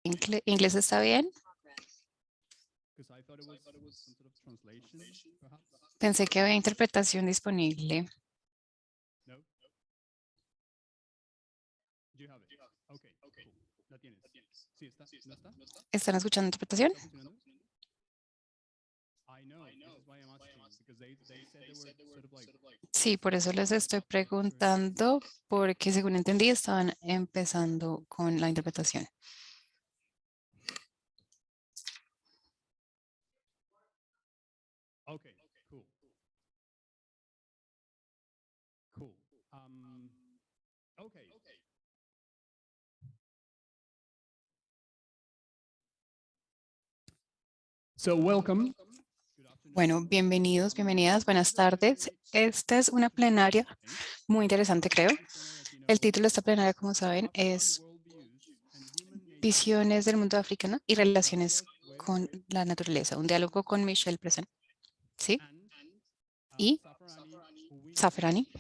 ¿Inglés está bien? Pensé que había interpretación disponible. ¿Están escuchando interpretación? Sí, por eso les estoy preguntando, porque según entendí estaban empezando con la interpretación. So welcome. Bueno, bienvenidos, bienvenidas, buenas tardes. Esta es una plenaria muy interesante, creo. El título de esta plenaria, como saben, es Visiones del mundo africano y relaciones con la naturaleza, un diálogo con Michelle Present, ¿sí? Y Safrani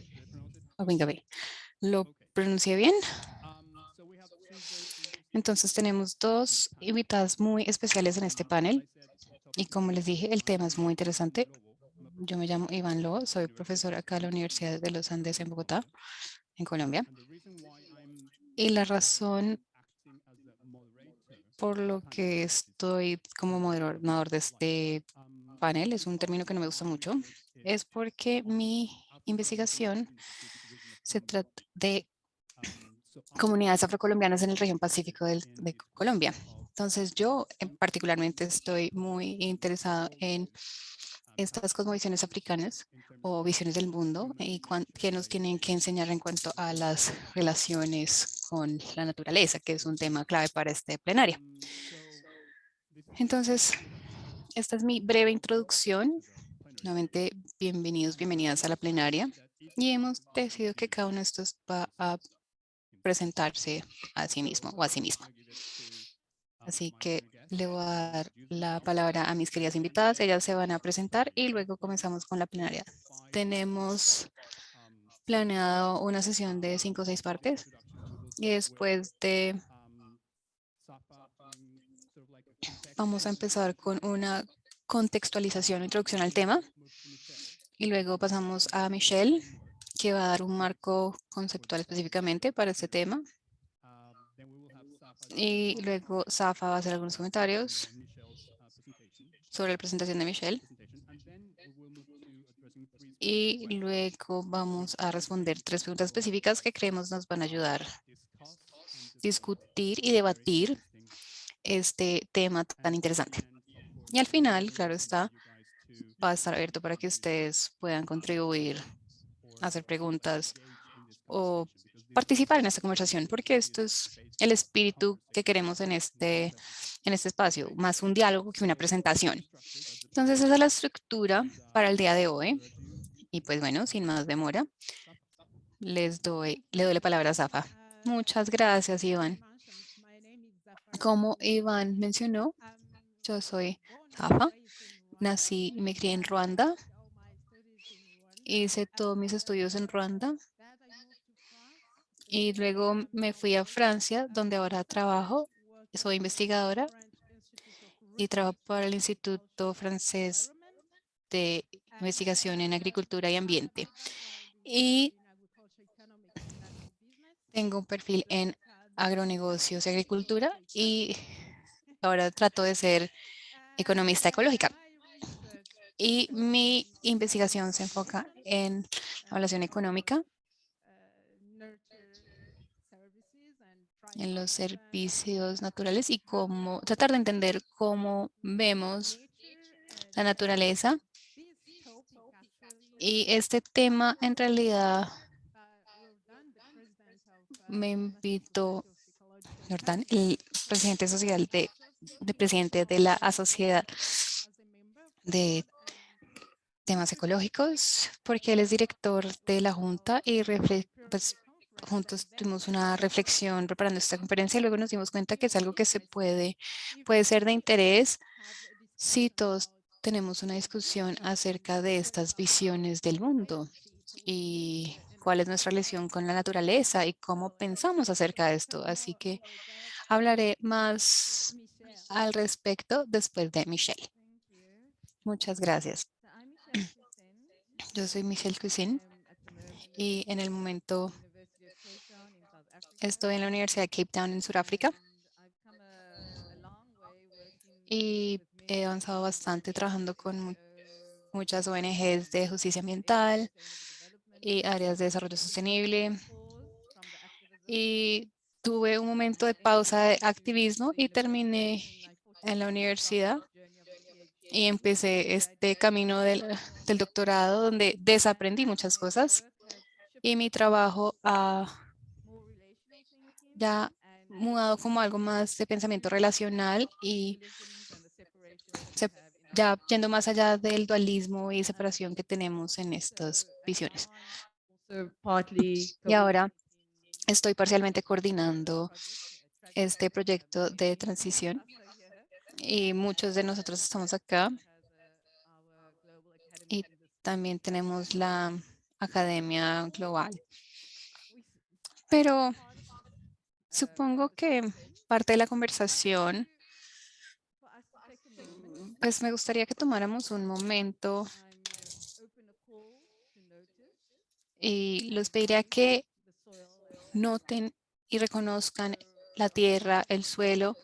Owingabay. ¿Lo pronuncié bien? Entonces tenemos dos invitadas muy especiales en este panel y como les dije, el tema es muy interesante. Yo me llamo Iván Lobo, soy profesor acá en la Universidad de los Andes en Bogotá, en Colombia. Y la razón por lo que estoy como moderador de este panel, es un término que no me gusta mucho, es porque mi investigación se trata de comunidades afrocolombianas en el región pacífico de Colombia. Entonces yo particularmente estoy muy interesado en estas cosmovisiones africanas o visiones del mundo y qué nos tienen que enseñar en cuanto a las relaciones con la naturaleza, que es un tema clave para este plenario. Entonces, esta es mi breve introducción. Nuevamente, bienvenidos, bienvenidas a la plenaria. Y hemos decidido que cada uno de estos va a presentarse a sí mismo o a sí misma. Así que le voy a dar la palabra a mis queridas invitadas. Ellas se van a presentar y luego comenzamos con la plenaria. Tenemos planeado una sesión de 5 o 6 partes y después de vamos a empezar con una contextualización o introducción al tema y luego pasamos a Michelle, que va a dar un marco conceptual específicamente para este tema. Y luego Safa va a hacer algunos comentarios sobre la presentación de Michelle. Y luego vamos a responder 3 preguntas específicas que creemos nos van a ayudar a discutir y debatir este tema tan interesante. Y al final, claro está, va a estar abierto para que ustedes puedan contribuir, hacer preguntas o participar en esta conversación, porque esto es el espíritu que queremos en este espacio, más un diálogo que una presentación. Entonces, esa es la estructura para el día de hoy. Y pues bueno, sin más demora, le doy la palabra a Zafa. Muchas gracias, Iván. Como Iván mencionó, yo soy Zafa. Nací y me crié en Ruanda. Hice todos mis estudios en Ruanda y luego me fui a Francia, donde ahora trabajo. Soy investigadora y trabajo para el Instituto Francés de Investigación en Agricultura y Ambiente. Y tengo un perfil en agronegocios y agricultura y ahora trato de ser economista ecológica. Y mi investigación se enfoca en la evaluación económica, en los servicios naturales y cómo tratar de entender cómo vemos la naturaleza. Y este tema en realidad me invitó Jordán, el presidente social de presidente de la Sociedad de Temas Ecológicos, porque él es director de la Junta y pues, juntos tuvimos una reflexión preparando esta conferencia y luego nos dimos cuenta que es algo que puede ser de interés si todos tenemos una discusión acerca de estas visiones del mundo y cuál es nuestra relación con la naturaleza y cómo pensamos acerca de esto. Así que Hablaré más al respecto después de Michelle. Muchas gracias. Yo soy Michelle Cuisin y en el momento estoy en la Universidad de Cape Town en Sudáfrica y he avanzado bastante trabajando con muchas ONGs de justicia ambiental y áreas de desarrollo sostenible. Y tuve un momento de pausa de activismo y terminé en la universidad y empecé este camino del doctorado donde desaprendí muchas cosas y mi trabajo ha ya mudado como algo más de pensamiento relacional y ya yendo más allá del dualismo y separación que tenemos en estas visiones. Y ahora estoy parcialmente coordinando este proyecto de transición y muchos de nosotros estamos acá y también tenemos la Academia Global. Pero supongo que parte de la conversación, pues me gustaría que tomáramos un momento y los pediría que noten y reconozcan la tierra, el suelo.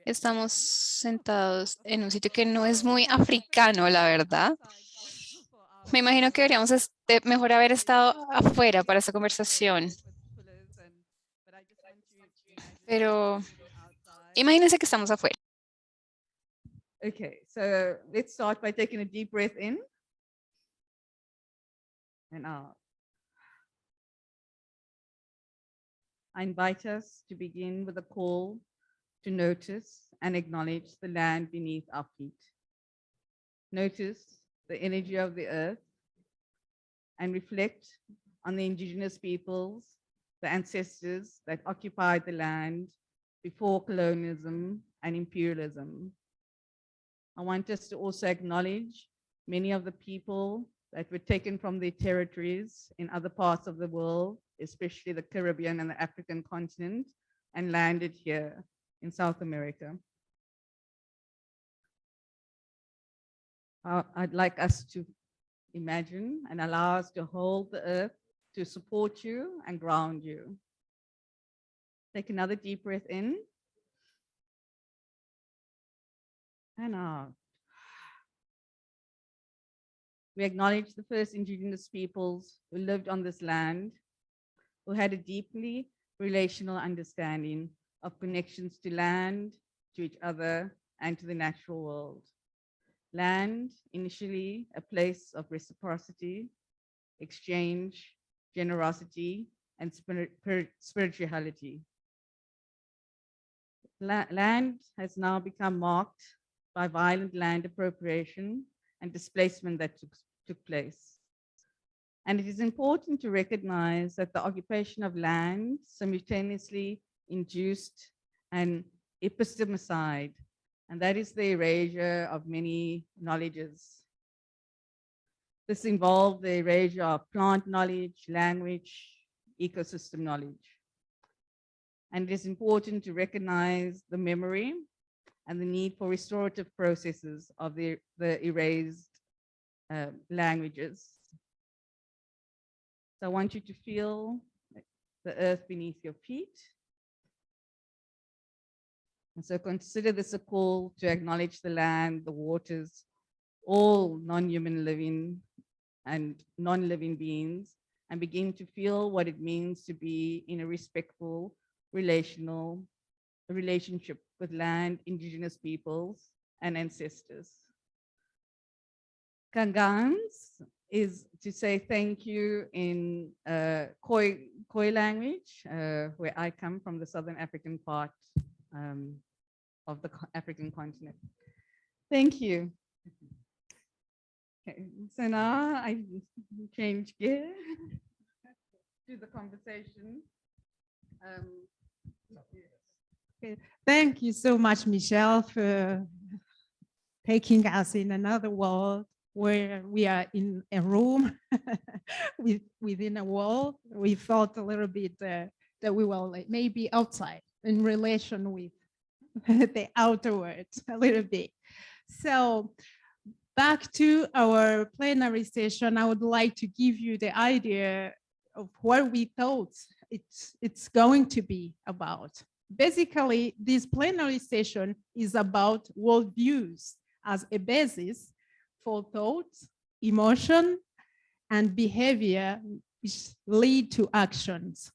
Estamos sentados en un sitio que no es muy africano, la verdad. Me imagino que deberíamos mejor haber estado afuera para esta conversación. Pero imagínense que estamos afuera. Okay, so let's start by taking a deep breath in and out. I invite us to begin with a call to notice and acknowledge the land beneath our feet. Notice the energy of the earth and reflect on the indigenous peoples, the ancestors that occupied the land before colonialism and imperialism. I want us to also acknowledge many of the people that were taken from their territories in other parts of the world, especially the Caribbean and the African continent, and landed here in South America. I'd like us to imagine and allow us to hold the earth to support you and ground you. Take another deep breath in and out. We acknowledge the first indigenous peoples who lived on this land, who had a deeply relational understanding of connections to land, to each other, and to the natural world. Land, initially a place of reciprocity, exchange, generosity, and spirituality. Land has now become marked by violent land appropriation and displacement that took place. And it is important to recognize that the occupation of land simultaneously induced an epistemicide, and that is the erasure of many knowledges. This involved the erasure of plant knowledge, language, ecosystem knowledge. And it is important to recognize the memory and the need for restorative processes of the erased languages. So I want you to feel the earth beneath your feet. And so consider this a call to acknowledge the land, the waters, all non-human living and non-living beings, and begin to feel what it means to be in a respectful, relationship with land, indigenous peoples, and ancestors. Kangans is to say thank you in Khoi language, where I come from, the Southern African part of the African continent. Thank you. Okay, so now I change gear to the conversation. Okay. Thank you so much, Michelle, for taking us in another world where we are in a room within a wall. We felt a little bit that we were like maybe outside in relation with the outer world a little bit. So back to our plenary session, I would like to give you the idea of what we thought it's going to be about. Basically, this plenary session is about worldviews as a basis for thought, emotion, and behavior which lead to actions.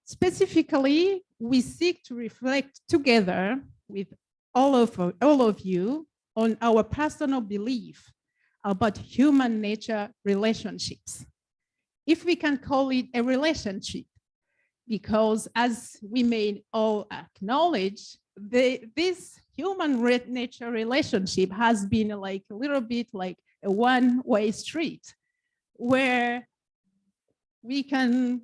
Specifically, we seek to reflect together with all of you on our personal belief about human nature relationships. If we can call it a relationship, because as we may all acknowledge, this human nature relationship has been like a little bit like a one-way street where we can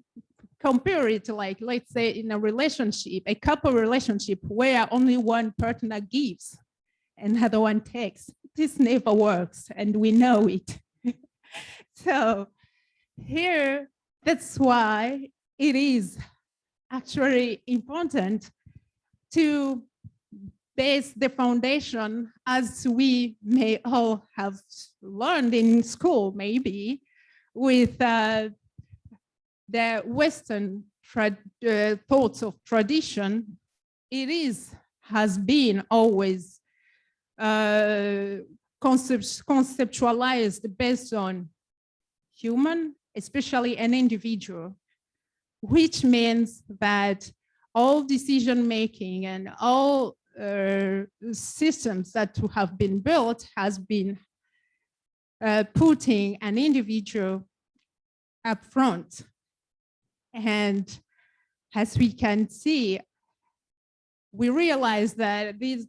compare it to, like, let's say in a relationship, a couple relationship where only one partner gives and the other one takes. This never works, and we know it. So here, that's why it is actually important to base the foundation, as we may all have learned in school, maybe, with the Western thoughts of tradition. It has been always conceptualized based on human, especially an individual, which means that all decision-making and all systems that have been built has been putting an individual up front. And as we can see, we realize that this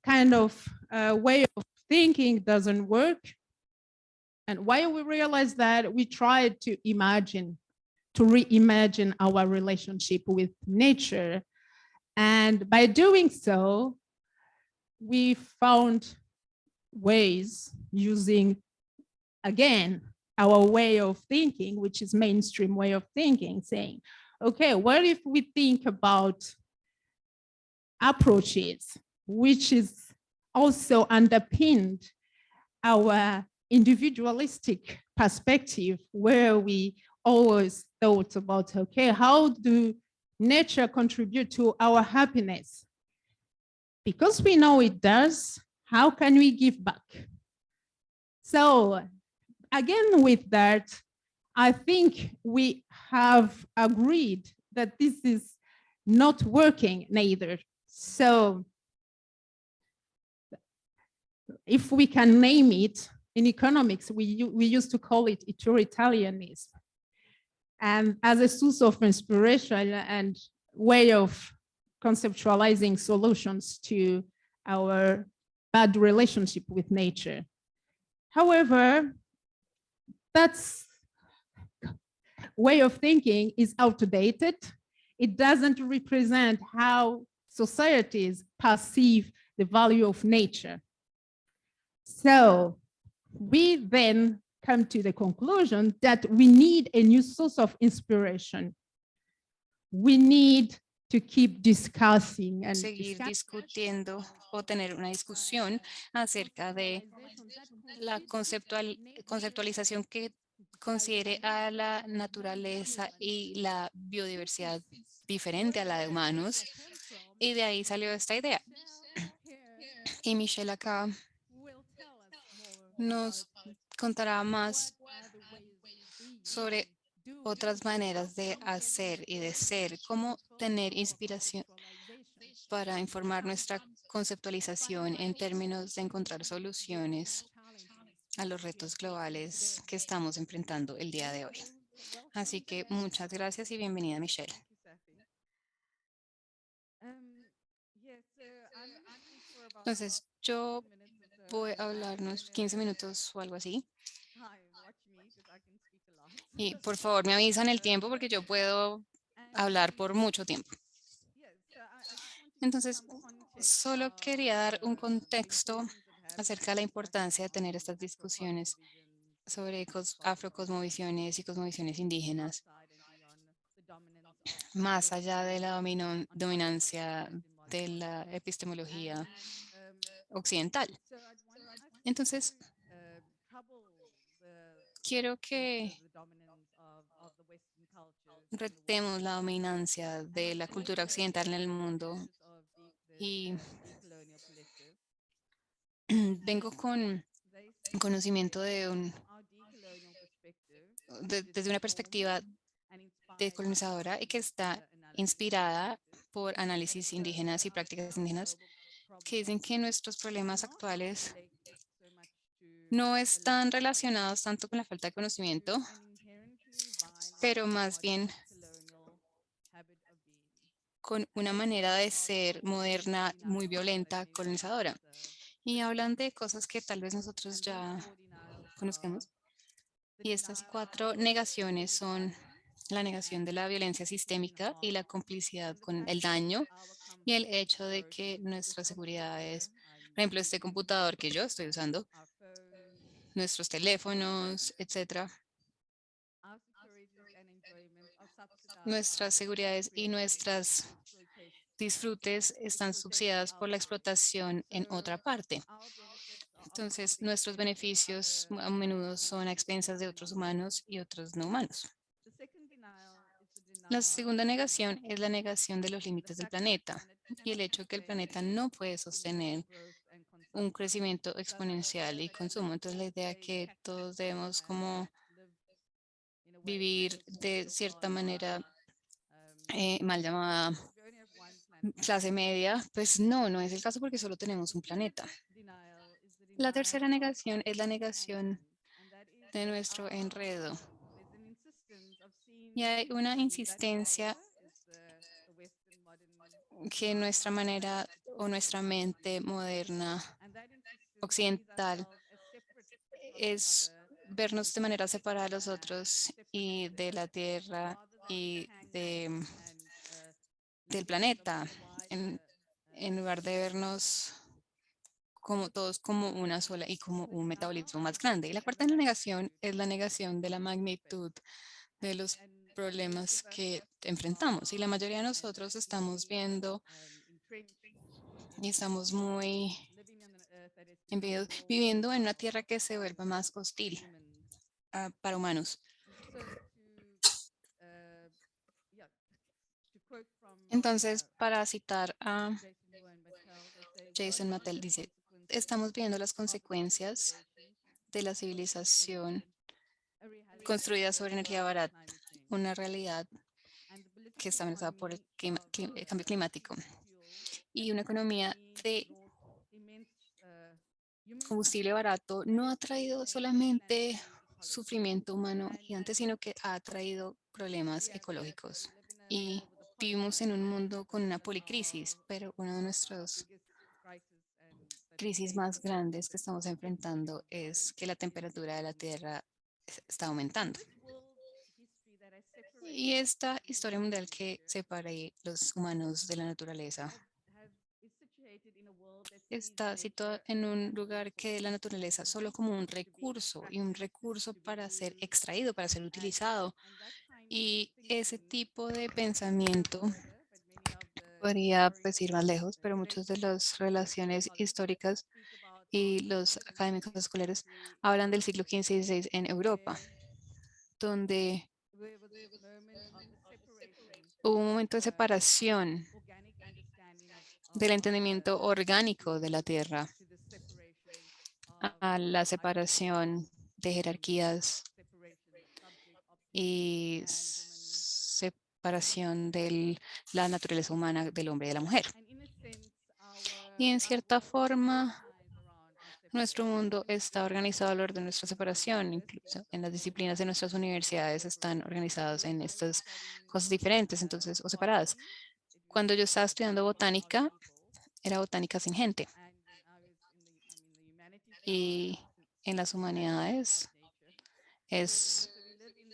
kind of way of thinking doesn't work. And while we realize that, we tried to reimagine our relationship with nature. And by doing so, we found ways using, again, our way of thinking, which is mainstream way of thinking, saying, okay, what if we think about approaches, which is also underpinned our individualistic perspective, where we always thought about, okay, how do nature contribute to our happiness? Because we know it does, how can we give back? So again, with that, I think we have agreed that this is not working neither. So if we can name it, in economics, we used to call it utilitarianism. And as a source of inspiration and way of conceptualizing solutions to our bad relationship with nature. However, that's way of thinking is outdated. It doesn't represent how societies perceive the value of nature. So we then come to the conclusion that we need a new source of inspiration. We need to keep discussing and seguir discutiendo o tener una discusión acerca de la conceptualización que considere a la naturaleza y la biodiversidad diferente a la de humanos. Y de ahí salió esta idea. Y Michelle acá nos contará más sobre otras maneras de hacer y de ser, cómo tener inspiración para informar nuestra conceptualización en términos de encontrar soluciones a los retos globales que estamos enfrentando el día de hoy. Así que muchas gracias y bienvenida, Michelle. Entonces, yo voy a hablar unos 15 minutos o algo así. Y por favor, me avisan el tiempo porque yo puedo hablar por mucho tiempo. Entonces, solo quería dar un contexto acerca de la importancia de tener estas discusiones sobre afrocosmovisiones y cosmovisiones indígenas, más allá de la dominancia de la epistemología occidental. Entonces, quiero que retemos la dominancia de la cultura occidental en el mundo y vengo con conocimiento desde una perspectiva decolonizadora y que está inspirada por análisis indígenas y prácticas indígenas que dicen que nuestros problemas actuales no están relacionados tanto con la falta de conocimiento, pero más bien con una manera de ser moderna, muy violenta, colonizadora. Y hablan de cosas que tal vez nosotros ya conozcamos. Y estas 4 negaciones son la negación de la violencia sistémica y la complicidad con el daño y el hecho de que nuestras seguridades, por ejemplo, este computador que yo estoy usando, nuestros teléfonos, etcétera, nuestras seguridades y nuestras disfrutes están subsidiadas por la explotación en otra parte. Entonces, nuestros beneficios a menudo son a expensas de otros humanos y otros no humanos. La segunda negación es la negación de los límites del planeta y el hecho de que el planeta no puede sostener un crecimiento exponencial y consumo. Entonces, la idea que todos debemos como vivir de cierta manera mal llamada clase media, pues no es el caso porque solo tenemos un planeta. La tercera negación es la negación de nuestro enredo. Y hay una insistencia que nuestra manera o nuestra mente moderna occidental es vernos de manera separada de los otros y de la Tierra y del planeta, en lugar de vernos como todos como una sola y como un metabolismo más grande. Y la cuarta negación es la negación de la magnitud de los problemas que enfrentamos. Y la mayoría de nosotros estamos viendo y estamos muy viviendo en una tierra que se vuelva más hostil para humanos. Entonces, para citar a Jason Mattel, dice, estamos viendo las consecuencias de la civilización construida sobre energía barata, una realidad que está amenazada por el cambio climático y una economía de combustible barato no ha traído solamente sufrimiento humano gigante, sino que ha traído problemas ecológicos. Y vivimos en un mundo con una policrisis, pero una de nuestras crisis más grandes que estamos enfrentando es que la temperatura de la Tierra está aumentando. Y esta historia mundial que separa los humanos de la naturaleza está situada en un lugar que la naturaleza solo como un recurso y un recurso para ser extraído, para ser utilizado. Y ese tipo de pensamiento podría pues, ir más lejos, pero muchas de las relaciones históricas y los académicos escolares hablan del siglo XV y XVI en Europa, donde hubo un momento de separación del entendimiento orgánico de la Tierra a la separación de jerarquías y separación de la naturaleza humana del hombre y de la mujer. Y en cierta forma, nuestro mundo está organizado alrededor de nuestra separación, incluso en las disciplinas de nuestras universidades están organizadas en estas cosas diferentes, entonces, o separadas. Cuando yo estaba estudiando botánica, era botánica sin gente. Y en las humanidades es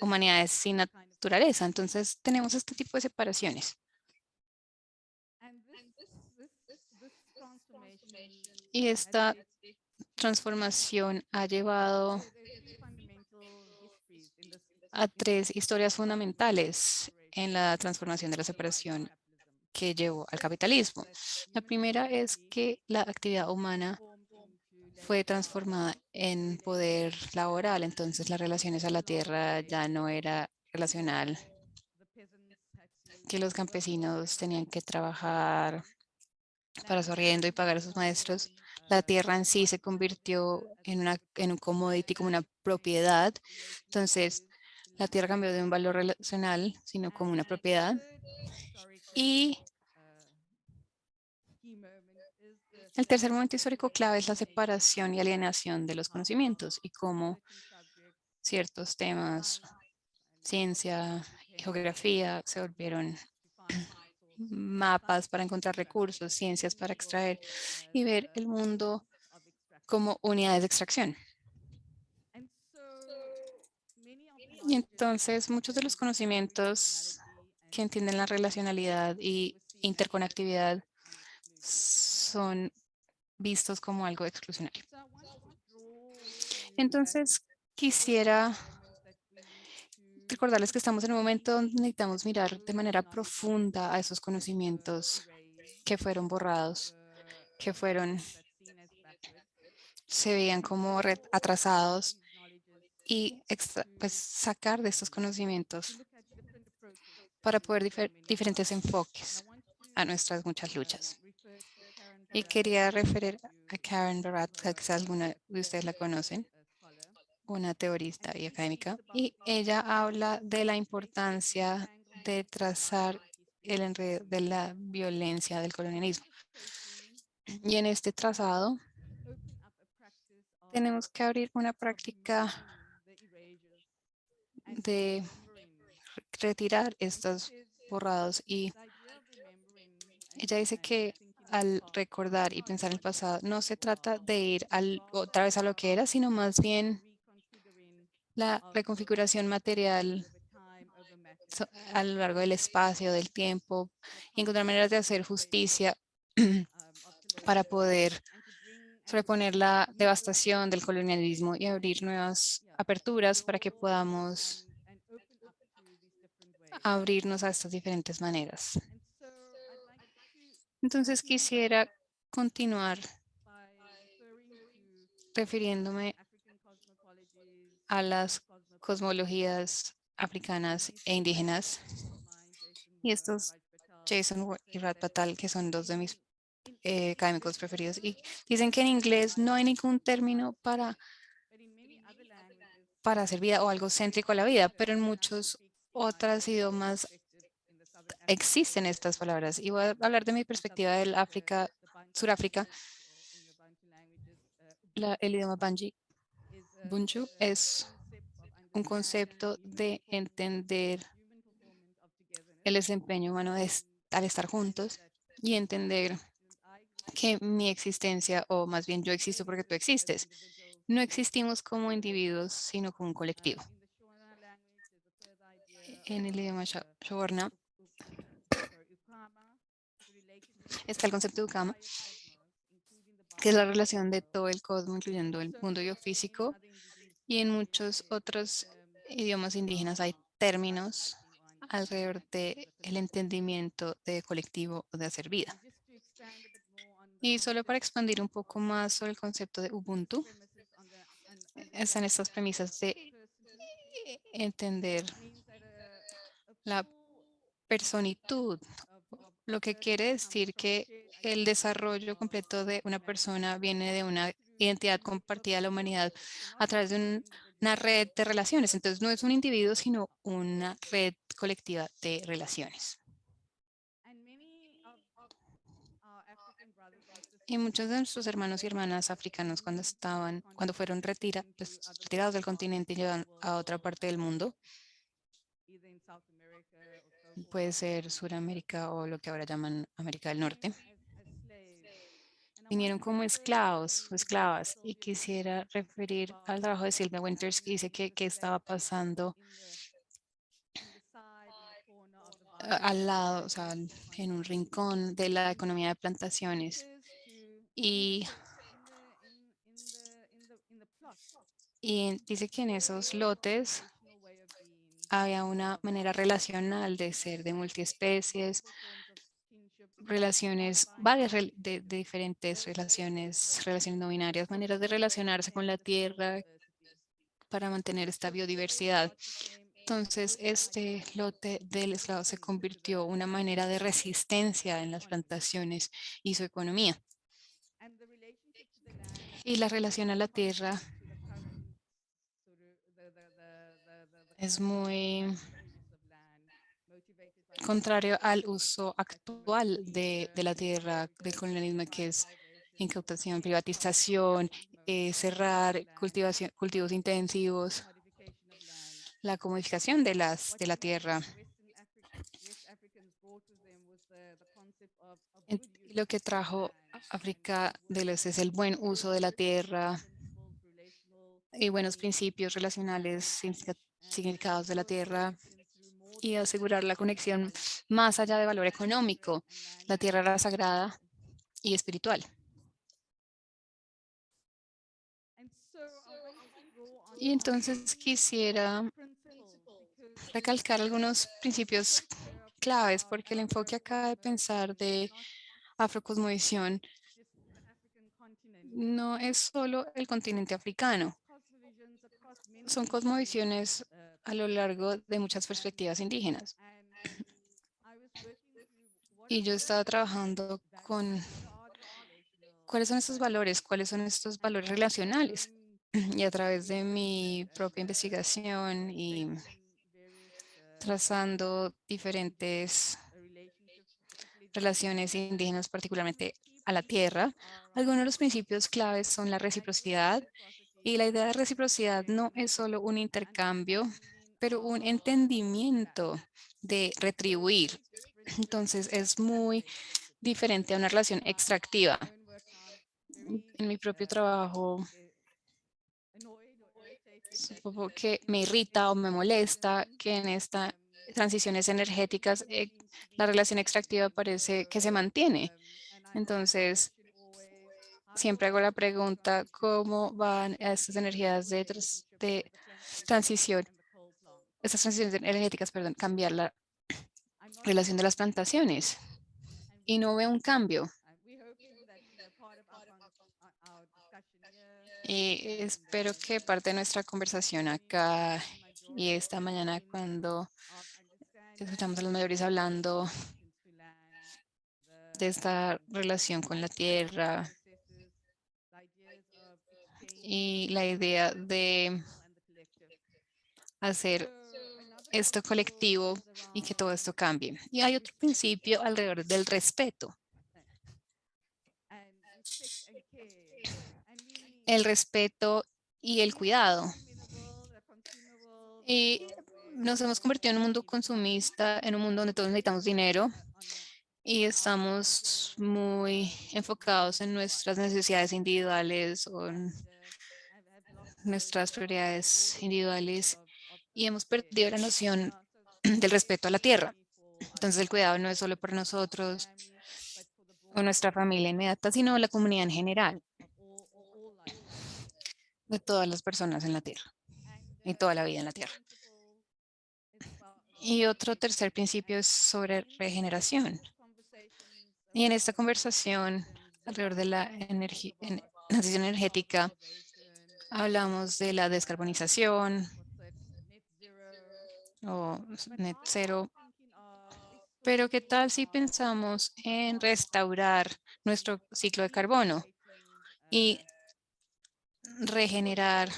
humanidades sin naturaleza. Entonces tenemos este tipo de separaciones. Y esta transformación ha llevado a 3 historias fundamentales en la transformación de la separación que llevó al capitalismo. La primera es que la actividad humana fue transformada en poder laboral, entonces las relaciones a la tierra ya no era relacional, que los campesinos tenían que trabajar para su arriendo y pagar a sus maestros. La tierra en sí se convirtió en un commodity, como una propiedad. Entonces, la tierra cambió de un valor relacional, sino como una propiedad. Y el tercer momento histórico clave es la separación y alienación de los conocimientos y cómo ciertos temas, ciencia, geografía, se volvieron mapas para encontrar recursos, ciencias para extraer y ver el mundo como unidades de extracción. Y entonces muchos de los conocimientos que entienden la relacionalidad y interconectividad son vistos como algo exclusionario. Entonces quisiera recordarles que estamos en un momento donde necesitamos mirar de manera profunda a esos conocimientos que fueron borrados, que se veían como atrasados y pues, sacar de estos conocimientos para poder diferentes enfoques a nuestras muchas luchas. Y quería referir a Karen Barat, que quizás alguna de ustedes la conocen, una teorista y académica, y ella habla de la importancia de trazar el enredo de la violencia del colonialismo. Y en este trazado tenemos que abrir una práctica de retirar estos borrados, y ella dice que al recordar y pensar el pasado no se trata de ir otra vez a lo que era, sino más bien la reconfiguración material a lo largo del espacio, del tiempo, y encontrar maneras de hacer justicia para poder sobreponer la devastación del colonialismo y abrir nuevas aperturas para que podamos abrirnos a estas diferentes maneras. Entonces quisiera continuar refiriéndome a las cosmologías africanas e indígenas, y estos Jason y Rad Patel, que son dos de mis académicos preferidos, y dicen que en inglés no hay ningún término para hacer vida o algo céntrico a la vida, pero en muchos otros idiomas existen estas palabras. Y voy a hablar de mi perspectiva del Suráfrica. El idioma Bunju es un concepto de entender el desempeño humano al estar juntos y entender que mi existencia, o más bien yo existo porque tú existes. No existimos como individuos, sino como un colectivo. En el idioma Shona está el concepto de Ukama, que es la relación de todo el cosmos, incluyendo el mundo biofísico, y en muchos otros idiomas indígenas hay términos alrededor del entendimiento de colectivo o de hacer vida. Y solo para expandir un poco más sobre el concepto de Ubuntu, están estas premisas de entender la personitud, lo que quiere decir que el desarrollo completo de una persona viene de una identidad compartida de la humanidad a través de una red de relaciones. Entonces no es un individuo, sino una red colectiva de relaciones. Y muchos de nuestros hermanos y hermanas africanos cuando fueron retirados del continente y llevados a otra parte del mundo, puede ser Suramérica o lo que ahora llaman América del Norte, vinieron como esclavos o esclavas, y quisiera referir al trabajo de Sylvia Winters, que dice que estaba pasando al lado, o sea, en un rincón de la economía de plantaciones, y dice que en esos lotes había una manera relacional de ser de multiespecies, relaciones, varias de diferentes relaciones no binarias, maneras de relacionarse con la tierra para mantener esta biodiversidad. Entonces, este lote del esclavo se convirtió en una manera de resistencia en las plantaciones y su economía. Y la relación a la tierra es muy contrario al uso actual de la tierra, del colonialismo, que es incautación, privatización, cerrar, cultivos intensivos, la comodificación de la tierra. Lo que trajo África del Este es el buen uso de la tierra y buenos principios relacionales, significados de la tierra, y asegurar la conexión más allá de valor económico. La tierra era sagrada y espiritual. Y entonces quisiera recalcar algunos principios claves, porque el enfoque acá de pensar de afrocosmovisión no es solo el continente africano, son cosmovisiones a lo largo de muchas perspectivas indígenas. Y yo estaba trabajando con cuáles son estos valores relacionales. Y a través de mi propia investigación y trazando diferentes relaciones indígenas, particularmente a la tierra, algunos de los principios claves son la reciprocidad. Y la idea de reciprocidad no es solo un intercambio, pero un entendimiento de retribuir. Entonces es muy diferente a una relación extractiva. En mi propio trabajo, supongo que me irrita o me molesta que en estas transiciones energéticas la relación extractiva parece que se mantiene. Entonces, siempre hago la pregunta, ¿cómo van a estas energías de transición, estas transiciones energéticas, perdón, cambiar la relación de las plantaciones? Y no veo un cambio. Y espero que parte de nuestra conversación acá y esta mañana, cuando escuchamos a los mayores hablando de esta relación con la tierra y la idea de hacer esto colectivo y que todo esto cambie. Y hay otro principio alrededor del respeto. El respeto y el cuidado. Y nos hemos convertido en un mundo consumista, en un mundo donde todos necesitamos dinero y estamos muy enfocados en nuestras necesidades individuales o en nuestras prioridades individuales, y hemos perdido la noción del respeto a la tierra. Entonces el cuidado no es solo por nosotros o nuestra familia inmediata, sino la comunidad en general, de todas las personas en la tierra y toda la vida en la tierra. Y otro tercer principio es sobre regeneración. Y en esta conversación alrededor de la transición energética, hablamos de la descarbonización o net cero, pero ¿qué tal si pensamos en restaurar nuestro ciclo de carbono y regenerar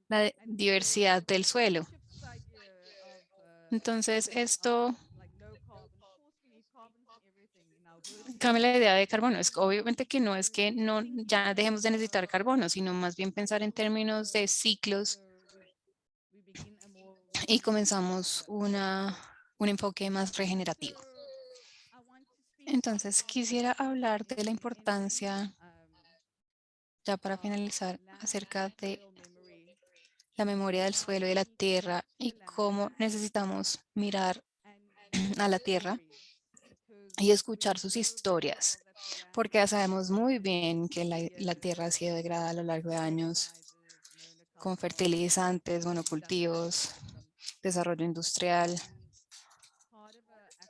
la diversidad del suelo? Entonces, esto cambia la idea de carbono. Es obviamente que no es que no ya dejemos de necesitar carbono, sino más bien pensar en términos de ciclos, y comenzamos un enfoque más regenerativo. Entonces, quisiera hablar de la importancia, ya para finalizar, acerca de la memoria del suelo y de la tierra y cómo necesitamos mirar a la tierra y escuchar sus historias, porque ya sabemos muy bien que la tierra ha sido degradada a lo largo de años con fertilizantes, monocultivos, desarrollo industrial.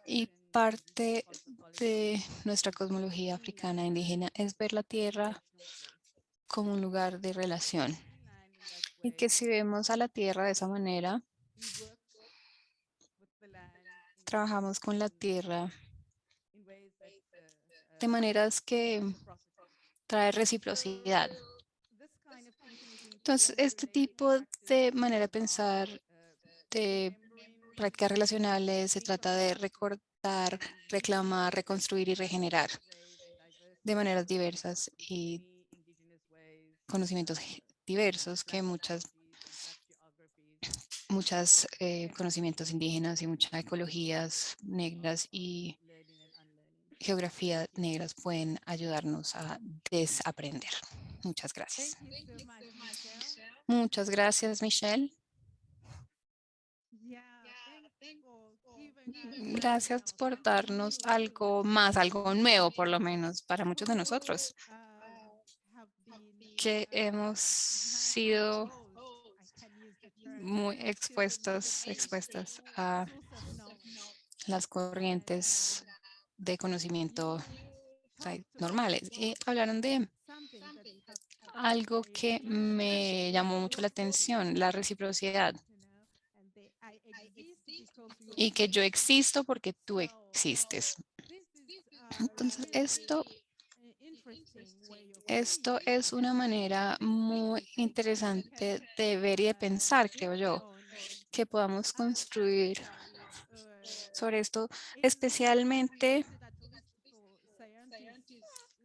Y parte de nuestra cosmología africana indígena es ver la tierra como un lugar de relación. Y que si vemos a la tierra de esa manera, trabajamos con la tierra de maneras que trae reciprocidad. Entonces, este tipo de manera de pensar, de prácticas relacionales, se trata de recordar, reclamar, reconstruir y regenerar de maneras diversas y conocimientos diversos que muchas conocimientos indígenas y muchas ecologías negras y geografía negras pueden ayudarnos a desaprender. Muchas gracias. Muchas gracias, Michelle. Gracias por darnos algo más, algo nuevo por lo menos para muchos de nosotros que hemos sido muy expuestas a las corrientes de conocimiento normales. Y hablaron de algo que me llamó mucho la atención, la reciprocidad. Y que yo existo porque tú existes. Entonces, esto es una manera muy interesante de ver y de pensar, creo yo, que podamos construir sobre esto, especialmente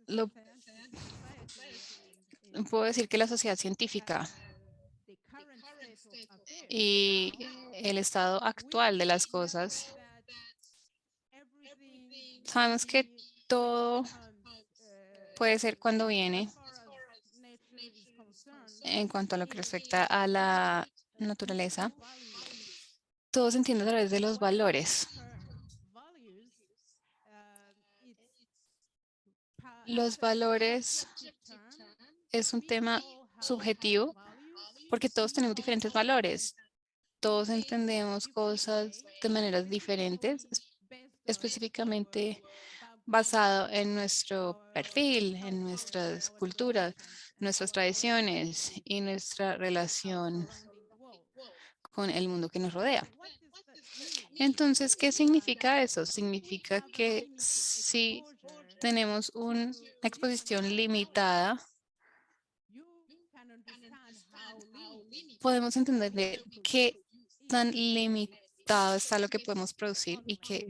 lo puedo decir que la sociedad científica y el estado actual de las cosas, sabemos que todo puede ser cuando viene en cuanto a lo que respecta a la naturaleza, todo se entiende a través de los valores. Los valores es un tema subjetivo porque todos tenemos diferentes valores. Todos entendemos cosas de maneras diferentes, específicamente basado en nuestro perfil, en nuestras culturas, nuestras tradiciones y nuestra relación con el mundo que nos rodea. Entonces, ¿qué significa eso? Significa que si tenemos una exposición limitada, podemos entender de qué tan limitado está lo que podemos producir y que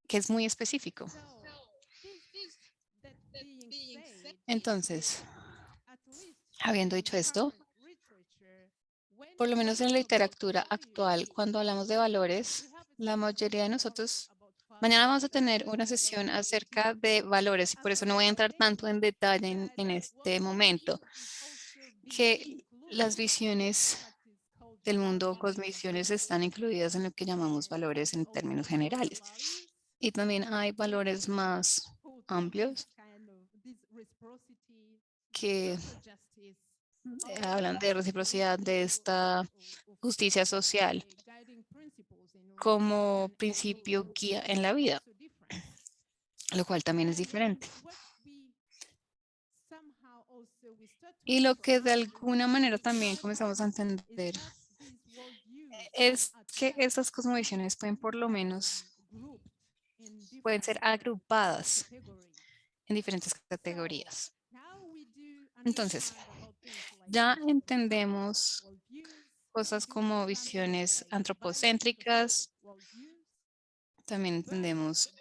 es muy específico. Entonces, habiendo dicho esto, por lo menos en la literatura actual, cuando hablamos de valores, la mayoría de nosotros, mañana vamos a tener una sesión acerca de valores y por eso no voy a entrar tanto en detalle en este momento, que las visiones del mundo, cosmisiones están incluidas en lo que llamamos valores en términos generales. Y también hay valores más amplios que hablan de reciprocidad, de esta justicia social como principio guía en la vida, lo cual también es diferente. Y lo que de alguna manera también comenzamos a entender es que estas cosmovisiones pueden ser agrupadas en diferentes categorías. Entonces, ya entendemos cosas como visiones antropocéntricas, también entendemos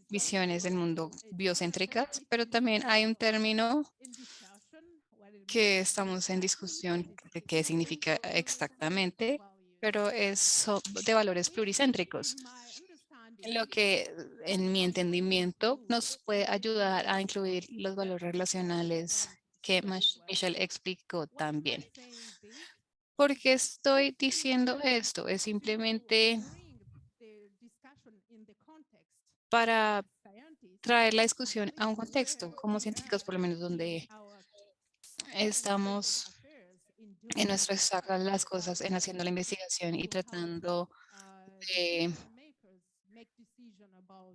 visiones del mundo biocéntricas, pero también hay un término que estamos en discusión de qué significa exactamente, pero es de valores pluricéntricos, lo que en mi entendimiento nos puede ayudar a incluir los valores relacionales que Michelle explicó también. ¿Por qué estoy diciendo esto? Es simplemente para traer la discusión a un contexto, como científicos por lo menos, donde estamos en nuestro sacar las cosas, en haciendo la investigación y tratando de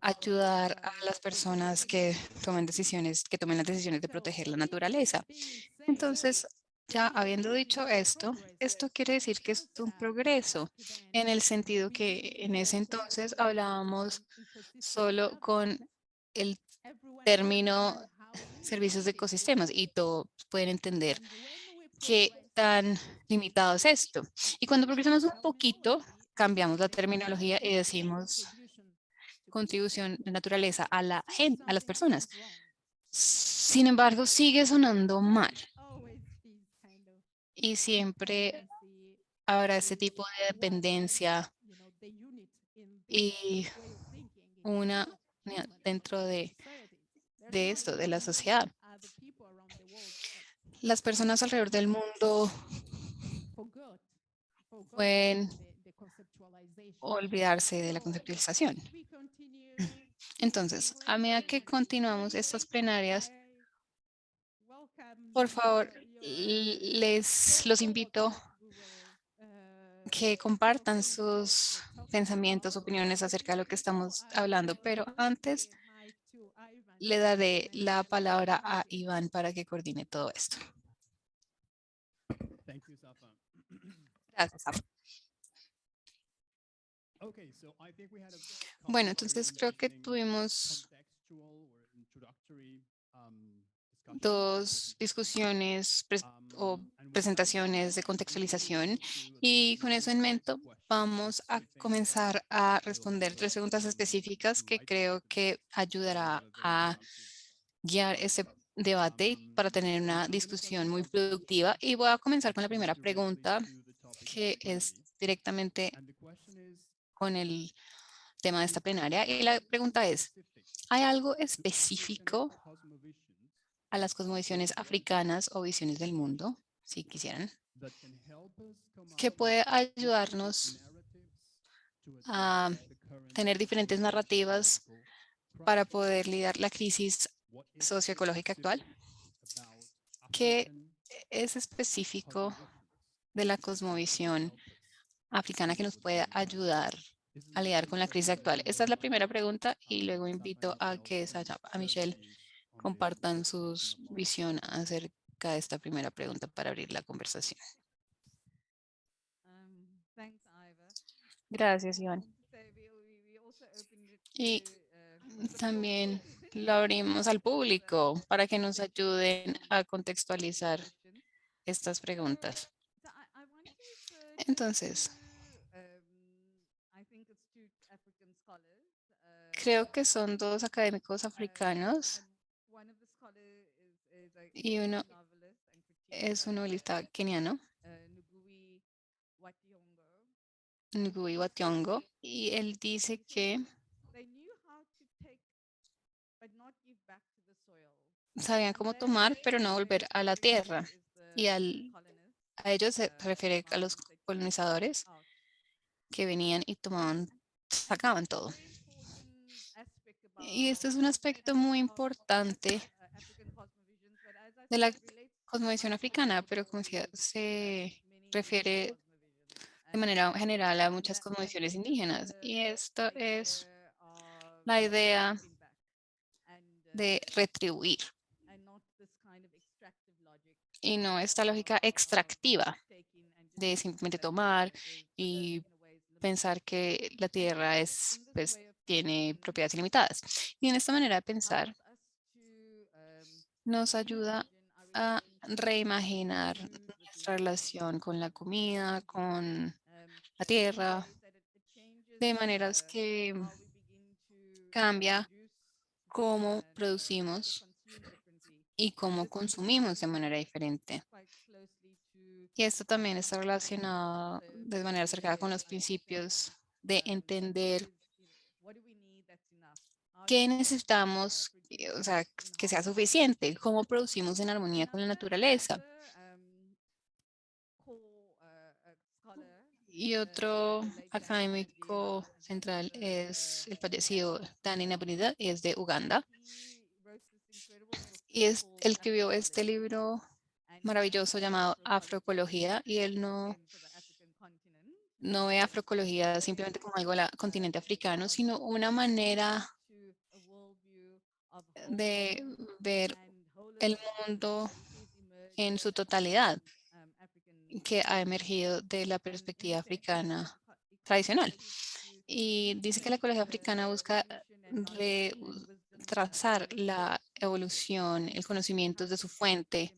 ayudar a las personas que tomen decisiones, que tomen las decisiones de proteger la naturaleza. Entonces, ya habiendo dicho esto, esto quiere decir que es un progreso en el sentido que en ese entonces hablábamos solo con el término servicios de ecosistemas y todos pueden entender qué tan limitado es esto. Y cuando progresamos un poquito, cambiamos la terminología y decimos contribución de naturaleza a la gente, a las personas. Sin embargo, sigue sonando mal y siempre habrá ese tipo de dependencia y una unidad dentro de esto, de la sociedad. Las personas alrededor del mundo pueden olvidarse de la conceptualización. Entonces, a medida que continuamos estas plenarias, por favor, los invito que compartan sus pensamientos, opiniones acerca de lo que estamos hablando. Pero antes, le daré la palabra a Iván para que coordine todo esto. Thank you, Safa. Gracias, Safa. Okay, so I think we had a Bueno, couple of entonces really creo que interesting tuvimos contextual or introductory discussions. dos discusiones o And with that, presentaciones de we contextualización move to y con eso en mente questions. vamos a I think comenzar a responder 3 preguntas específicas que creo que ayudará a guiar ese debate para tener una discusión muy productiva. Y voy a comenzar con la primera pregunta, que es directamente And the question is, con el tema de esta plenaria. Y la pregunta es, ¿hay algo específico cosmovisions a las cosmovisiones africanas o visiones del mundo, si quisieran, that can help us come up que with puede different ayudarnos narratives to a address the current tener diferentes narrativas ecological para crisis? poder lidiar la crisis What is socioecológica actual? specific about ¿Qué African es específico cosmovisions de la that can cosmovisión help us africana que deal nos with the puede current crisis? ayudar This is a the lidiar first con la crisis question, actual? and Esta es la primera pregunta y luego Safa invito and a Michelle que can a share their Michelle views on this compartan section su of our visión acerca de esta primera pregunta para abrir la conversación. Thanks, Ivor. Gracias, Iván. To say we also opened it Y to, the también public. lo abrimos al público para que nos ayuden a contextualizar Questions. estas preguntas. So I wanted Entonces, I think it's two African scholars. creo que son dos académicos africanos and one of the scholars is a y uno Kenyan novelist and critique, es un novelista keniano, Ngugi wa Thiong'o. Ngui wa Thiong'o, y él dice que They knew how to take but not give back to the soil. sabían cómo tomar, pero no volver a la tierra. Y a ellos se refiere a los colonizadores que venían y tomaban, sacaban todo. Y este es un aspecto muy importante de la cosmovisión africana, pero como decía, se refiere de manera general a muchas cosmovisiones indígenas. Y esto es la idea de retribuir y no esta lógica extractiva de simplemente tomar y pensar que la tierra es, pues, tiene propiedades ilimitadas. Y en esta manera de pensar nos ayuda a reimaginar nuestra relación con la comida, con la tierra, de maneras que cambia cómo producimos y cómo consumimos de manera diferente. Y esto también está relacionado de manera cercana con los principios de entender qué necesitamos, o sea, que sea suficiente, cómo producimos en armonía con la naturaleza. Y otro académico central es el fallecido Dani Nabrida, y es de Uganda. Y es el que vio este libro maravilloso llamado afroecología y él no ve afroecología simplemente como algo del continente africano, sino una manera de ver el mundo en su totalidad que ha emergido de la perspectiva africana tradicional. Y dice que la ecología africana busca trazar la evolución, el conocimiento de su fuente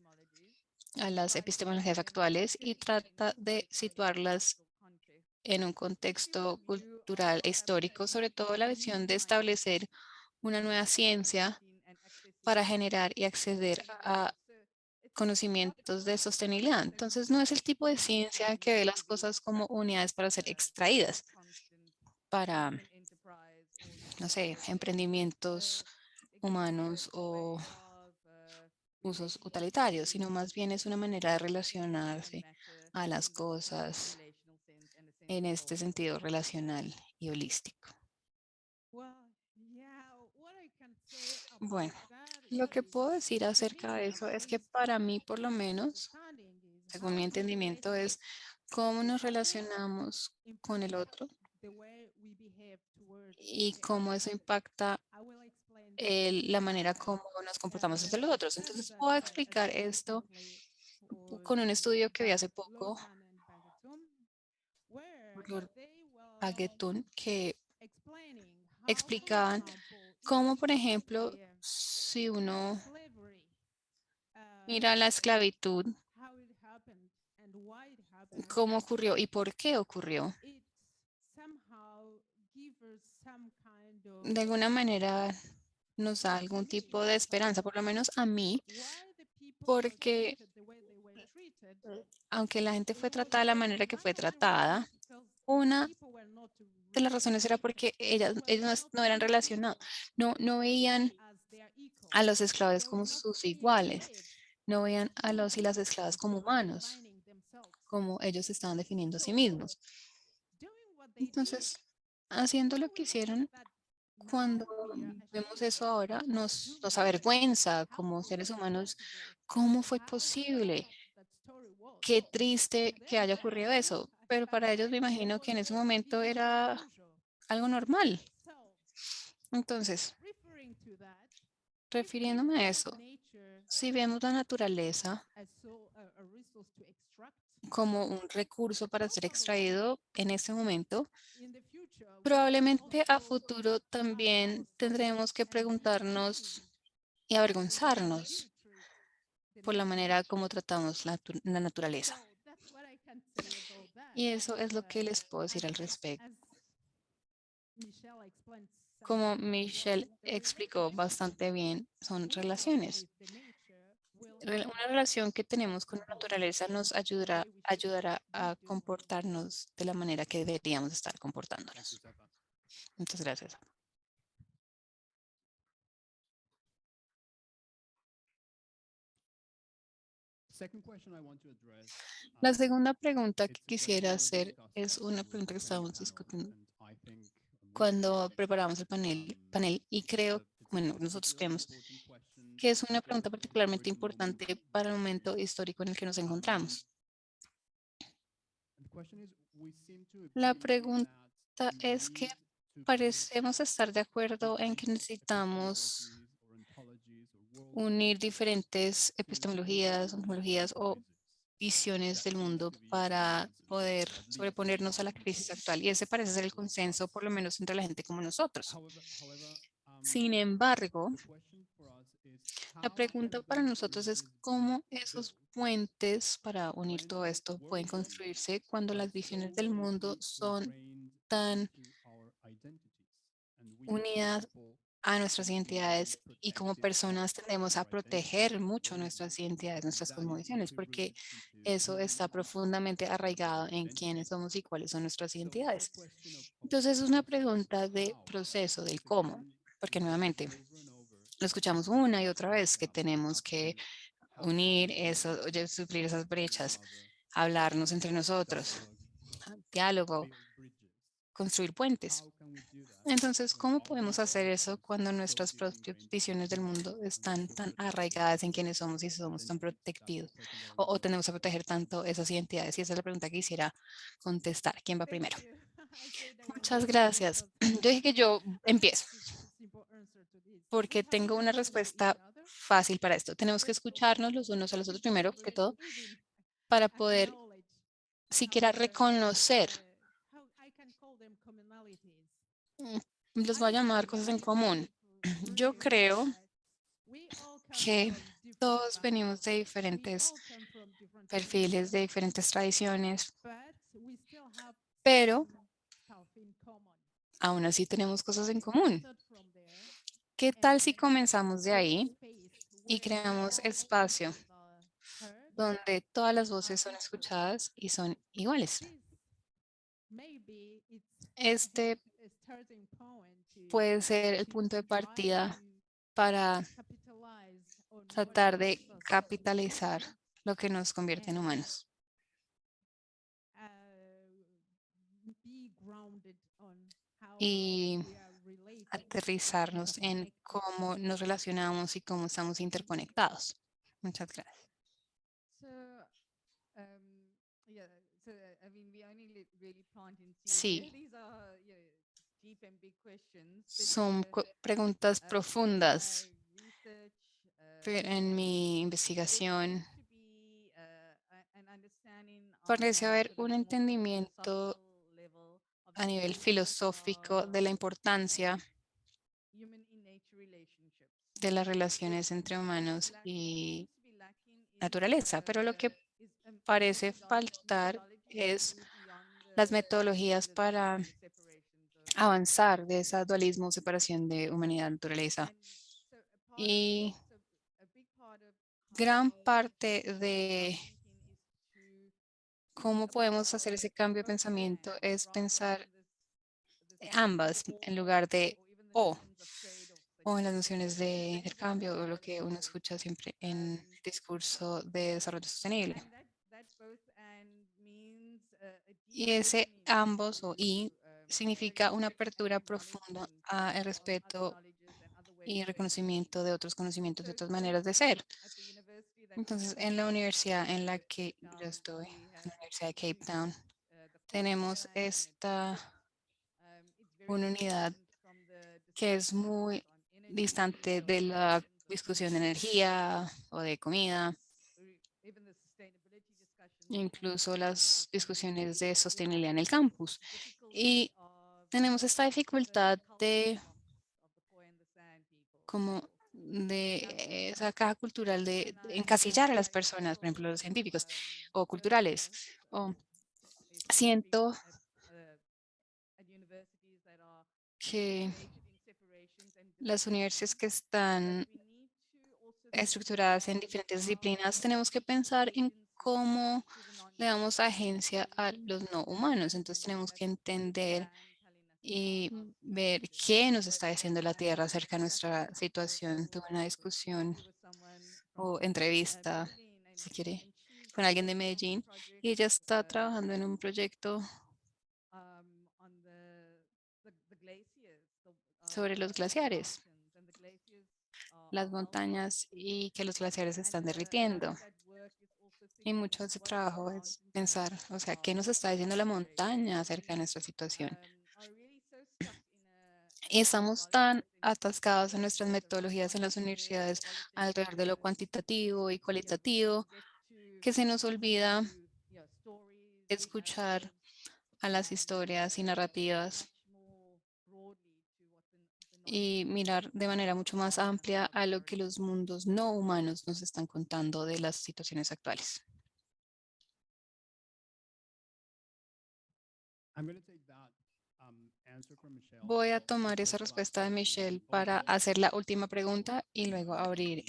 a las epistemologías actuales y trata de situarlas en un contexto cultural e histórico, sobre todo la visión de establecer una nueva ciencia para generar y acceder a conocimientos de sostenibilidad. Entonces, no es el tipo de ciencia que ve las cosas como unidades para ser extraídas, para, no sé, emprendimientos humanos o usos utilitarios, sino más bien es una manera de relacionarse a las cosas en este sentido relacional y holístico. Bueno, lo que puedo decir acerca de eso es que para mí, por lo menos, según mi entendimiento, es cómo nos relacionamos con el otro y cómo eso impacta la manera como nos comportamos hacia los otros. Entonces, puedo explicar esto con un estudio que vi hace poco, por Pagetun, que explicaban cómo, por ejemplo, si uno mira la esclavitud, cómo ocurrió y por qué ocurrió. De alguna manera nos da algún tipo de esperanza, por lo menos a mí, porque aunque la gente fue tratada de la manera que fue tratada, una de las razones era porque ellos no eran relacionados, no veían a los esclavos como sus iguales, no veían a los y las esclavas como humanos, como ellos se estaban definiendo a sí mismos. Entonces, haciendo lo que hicieron, cuando vemos eso ahora, nos avergüenza como seres humanos. ¿Cómo fue posible? Qué triste que haya ocurrido eso. Pero para ellos me imagino que en ese momento era algo normal. Entonces, refiriéndome a eso, si vemos la naturaleza como un recurso para ser extraído en este momento, probablemente a futuro también tendremos que preguntarnos y avergonzarnos por la manera como tratamos la naturaleza. Y eso es lo que les puedo decir al respecto. Como Michelle explicó bastante bien, son relaciones. Una relación que tenemos con la naturaleza nos ayudará a comportarnos de la manera que deberíamos estar comportándonos. Muchas gracias. La segunda pregunta que quisiera hacer es una pregunta que estábamos discutiendo cuando preparamos el panel y creo, bueno, nosotros creemos que es una pregunta particularmente importante para el momento histórico en el que nos encontramos. La pregunta es que parecemos estar de acuerdo en que necesitamos unir diferentes epistemologías, ontologías o visiones del mundo para poder sobreponernos a la crisis actual. Y ese parece ser el consenso, por lo menos entre la gente como nosotros. Sin embargo, la pregunta para nosotros es cómo esos puentes para unir todo esto pueden construirse cuando las visiones del mundo son tan unidas a nuestras identidades y como personas tendemos a proteger mucho nuestras identidades, nuestras cosmovisiones, porque eso está profundamente arraigado en quiénes somos y cuáles son nuestras identidades. Entonces es una pregunta de proceso, del cómo, porque nuevamente lo escuchamos una y otra vez que tenemos que unir eso, oye, suplir esas brechas, hablarnos entre nosotros, diálogo, construir puentes. How can we do that? Entonces, when ¿cómo our podemos hacer eso values cuando so nuestras deeply propias ingrained visiones del in mundo us and están so tan good at arraigadas en quiénes protecting somos y those somos tan identities that protectivos we've taken very o lightly? tenemos que proteger tanto esas identidades? Y esa es la pregunta que quisiera contestar. ¿Quién va Thank primero? you. I said I Muchas introduce gracias. because Yo dije que yo I have empiezo a simple answer to this. porque We have tengo to una listen to each respuesta other. fácil para esto. Tenemos que First of escucharnos all, los unos a los otros it's primero que probably todo even para poder acknowledge siquiera our, reconocer. how I can call them commonalities. Los voy a llamar cosas en común. Yo Believe creo that we all come que from different todos venimos de backgrounds. We diferentes all come from different perfiles, de traditions, diferentes tradiciones, but we still have pero some stuff in common. aún así tenemos cosas en If we común. start from there ¿Qué tal si and comenzamos de create ahí space y where creamos all espacio voices are heard, donde todas las are voces son equal? escuchadas y son iguales? This maybe it's Este a starting point puede ser el punto de try partida to para capitalize on what tratar de makes us capitalizar human lo que nos convierte en and humanos be grounded on how y we are related and aterrizarnos en interconnected. cómo nos relacionamos y cómo estamos interconectados. Muchas gracias. So, yeah, so I mean, we only really planting seeds. Sí. here. These are deep and big questions. But, Son preguntas profundas. research, En mi investigación to be an understanding parece on haber sort of un more entendimiento philosophical level of a the nivel importance filosófico de la of, importancia human in nature relationships. de las relaciones entre humanos y naturaleza, pero lo que parece faltar es las metodologías para avanzar de esa dualismo, separación de humanidad-naturaleza. Y gran parte de cómo podemos hacer ese cambio de pensamiento es pensar ambas en lugar de o en las nociones de intercambio o lo que uno escucha siempre en discurso de desarrollo sostenible. Y ese ambos o y significa una apertura profunda al respeto y reconocimiento de otros conocimientos, de otras maneras de ser. Entonces, en la universidad en la que yo estoy, en la Universidad de Cape Town, tenemos esta una unidad que es muy distante de la discusión de energía o de comida, incluso las discusiones de sostenibilidad en el campus. Y tenemos esta dificultad de como de esa caja cultural de encasillar a las personas, por ejemplo, los científicos o culturales. O siento que las universidades que están estructuradas en diferentes disciplinas, tenemos que pensar en cómo le damos agencia a los no humanos. Entonces tenemos que entender y ver qué nos está diciendo la Tierra acerca de nuestra situación. Tuve una discusión o entrevista, si quiere, con alguien de Medellín y ella está trabajando en un proyecto sobre los glaciares, las montañas y que los glaciares se están derritiendo. Y mucho de ese trabajo es pensar, o sea, ¿qué nos está diciendo la montaña acerca de nuestra situación? Y estamos tan atascados en nuestras metodologías en las universidades alrededor de lo cuantitativo y cualitativo que se nos olvida escuchar a las historias y narrativas y mirar de manera mucho más amplia a lo que los mundos no humanos nos están contando de las situaciones actuales. Voy a tomar esa respuesta de Michelle para hacer la última pregunta y luego abrir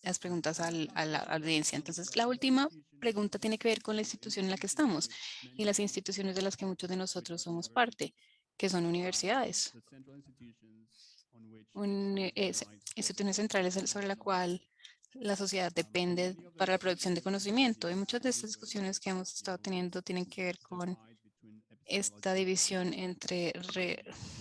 las preguntas a la audiencia. Entonces, la última pregunta tiene que ver con la institución en la que estamos y las instituciones de las que muchos de nosotros somos parte, que son universidades. Instituciones centrales sobre la cual la sociedad depende para la producción de conocimiento. Y muchas de estas discusiones que hemos estado teniendo tienen que ver con esta división entre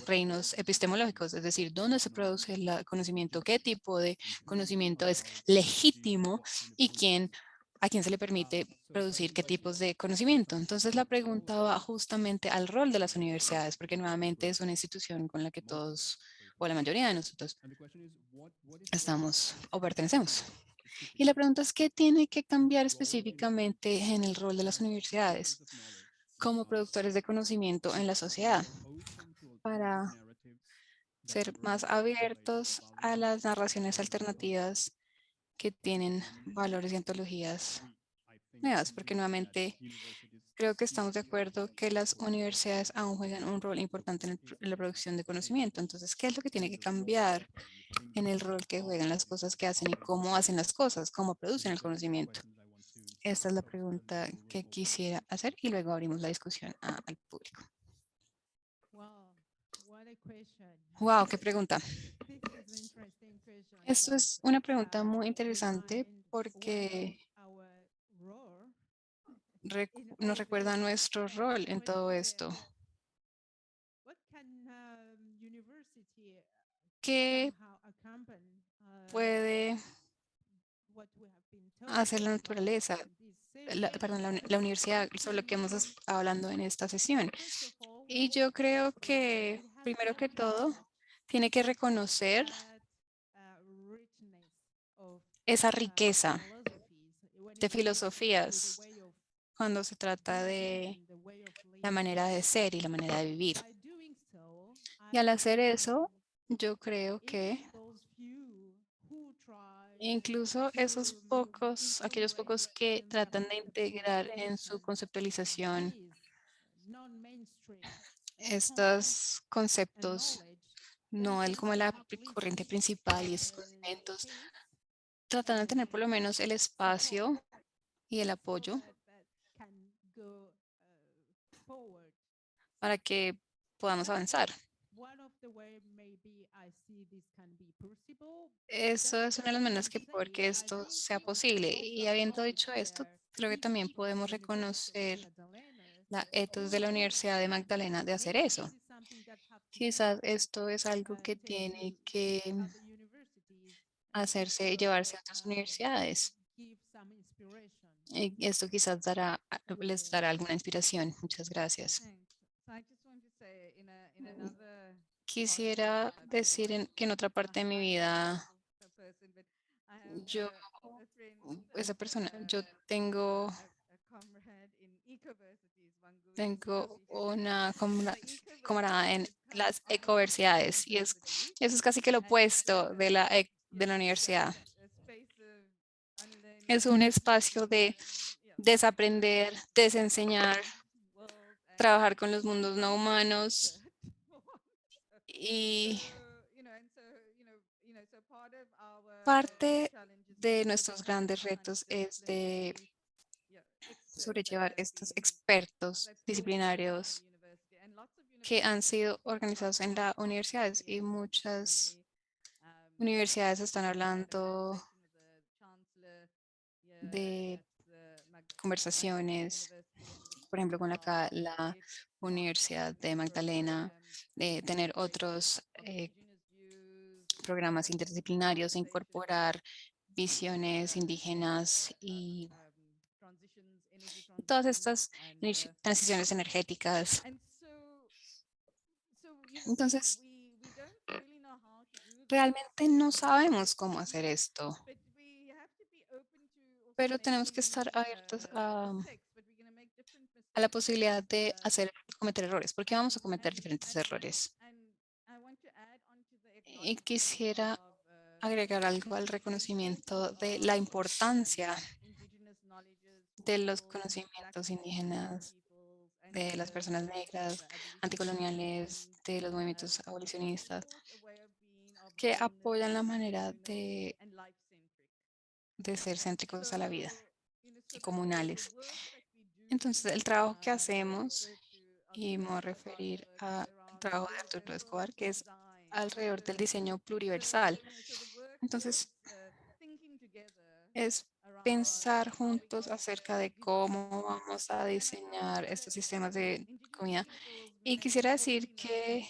reinos epistemológicos, es decir, dónde se produce el conocimiento, qué tipo de conocimiento es legítimo y a quién se le permite producir qué tipos de conocimiento. Entonces la pregunta va justamente al rol de las universidades, porque nuevamente es una institución con la que todos, o la mayoría de nosotros, estamos o pertenecemos. Y la pregunta es, ¿qué tiene que cambiar específicamente en el rol de las universidades como productores de conocimiento en la sociedad para ser más abiertos a las narraciones alternativas que tienen valores y ontologías nuevas? Porque nuevamente creo que estamos de acuerdo que las universidades aún juegan un rol importante en la producción de conocimiento. Entonces, ¿qué es lo que tiene que cambiar en el rol que juegan las cosas que hacen y cómo hacen las cosas, cómo producen el conocimiento? Esta es la pregunta que quisiera hacer y luego abrimos la discusión al público. Wow, what a question. Wow, qué pregunta. This is an interesting question Esto because es una pregunta muy it interesante reminds porque our role nos all recuerda this. nuestro Yeah, rol the en todo question is, esto. what can university ¿Qué somehow accompany puede what we have been hacer talking la about naturaleza, in this session? perdón, la universidad, sobre lo que hemos estado hablando en esta sesión? First of all, Y yo creo que, it has to primero que todo, acknowledge tiene que reconocer that richness of esa riqueza philosophies when de it relates to the filosofías way of cuando se trata being de and the way of la living. manera de ser y la manera de vivir. By doing so, Y I al hacer believe eso, yo creo que even those few who try incluso esos to pocos, aquellos integrate pocos que in their tratan de integrar en su conceptualization conceptualización these non-mainstream concepts estos and conceptos, knowledge, then no el can como la at least corriente principal y esos conocimientos, space tratando de tener por lo and menos el support espacio y el so apoyo that can go forward. para que podamos That's avanzar. one of the way maybe I see this can be possible. Eso That es una de las maneras being que puede said, que I esto think sea we can posible. also Y habiendo acknowledge dicho esto, their creo que también ethos of the podemos University of reconocer Magdalena la ethos de la to Universidad de Magdalena de hacer maybe eso. this is something that have to be Quizás esto es algo que taken tiene to que other universities hacerse y llevarse so a otras universidades. give some inspiration. Y esto quizás les dará alguna inspiración. Muchas gracias. Thanks. So I just want to say in another Quisiera decir que en otra parte de mi vida, person, but I have yo, a friend, esa persona, yo tengo, a comrade in ecoversities, Wangui tengo University. una So camarada en ecoversities is kind of las opposite to ecoversidades y university, eso es casi que lo and it's opuesto de de la universidad. a space of Es unlearning, un espacio de relearning, desaprender, desenseñar, world, trabajar con los and mundos no humanos for one. So, y so part of our parte challenge is de also nuestros becoming grandes more retos es de interdisciplinary, experts that sobrellevar have estos been expertos that's been organized in disciplinarios the university, and lots of que han universities sido are organizados en talking las about universidades y muchas interdisciplinary. universidades están I had a hablando conversation with the chancellor de at the Magdalena conversaciones, University, and was por ejemplo, talking con about la create Universidad de multidisciplinary Magdalena, programs, de tener integration otros of indigenous views, programas interdisciplinarios, conservation, incorporar visiones indígenas y transitions, energy todas transitions, estas transiciones energéticas. and Entonces, we don't really know how to do this, realmente no sabemos cómo hacer esto, but we have to be open to also pero tenemos que estar making abiertos mistakes, but we're going to make different a la mistakes. posibilidad de cometer errores, porque vamos a cometer diferentes errores. And I want to add on to the Y acknowledgement quisiera of agregar algo al the reconocimiento importance de la of importancia indigenous knowledges de los for Black conocimientos people, Brown indígenas, peoples, and de las personas movements of negras, abolitionism anticoloniales, and de los movimientos to abolicionistas, support a way of being of que wholeness apoyan la and manera communal and life-centric. de ser céntricos a la vida So y comunales. the work that we do, Entonces, el trabajo que I hacemos, refer to y me Arturo voy a Escobar's referir work al around trabajo de Arturo universal Escobar, que es design. alrededor del diseño So, pluriversal. so the work Entonces, is thinking together es pensar juntos acerca de cómo vamos a diseñar estos sistemas de comida. Y quisiera decir que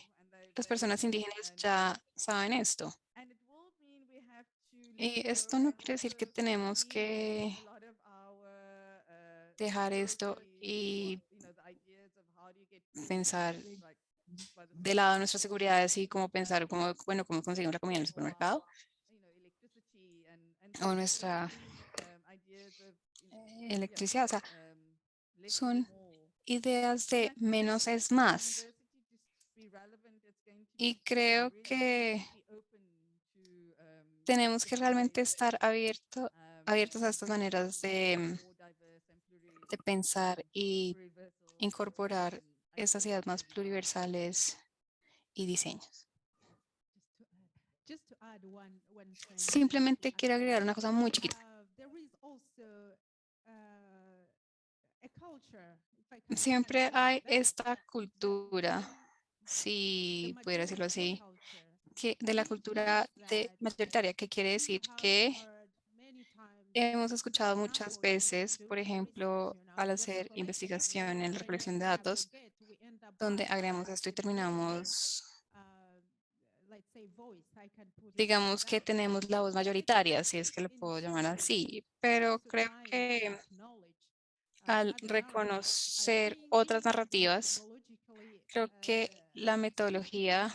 las personas indígenas ya saben esto. Y esto no quiere decir que tenemos que dejar esto y pensar de lado nuestras seguridades y como pensar cómo, bueno, cómo conseguimos la comida en el supermercado o nuestra electricidad. O sea, son ideas de menos es más. Y creo que tenemos que realmente estar abiertos a estas maneras de pensar y incorporar esas ideas más pluriversales y diseños. Just to add one thing, Simplemente quiero agregar una cosa muy chiquita. there is also a culture, if I can Siempre say hay that, esta cultura, the si pudiera decirlo majority así, culture, que de la which cultura means de that mayoritaria, que quiere we decir have que heard many times, hemos for escuchado muchas example, veces, por doing the research, ejemplo, al data hacer collection, investigación en la when recolección de we datos, aggregate, we end up donde having agregamos esto y the predominant, terminamos, uh, let's say, voice, I can put it like digamos que that. tenemos la voz mayoritaria, si es que lo puedo llamar así, pero creo que al reconocer otras narrativas, creo que la metodología,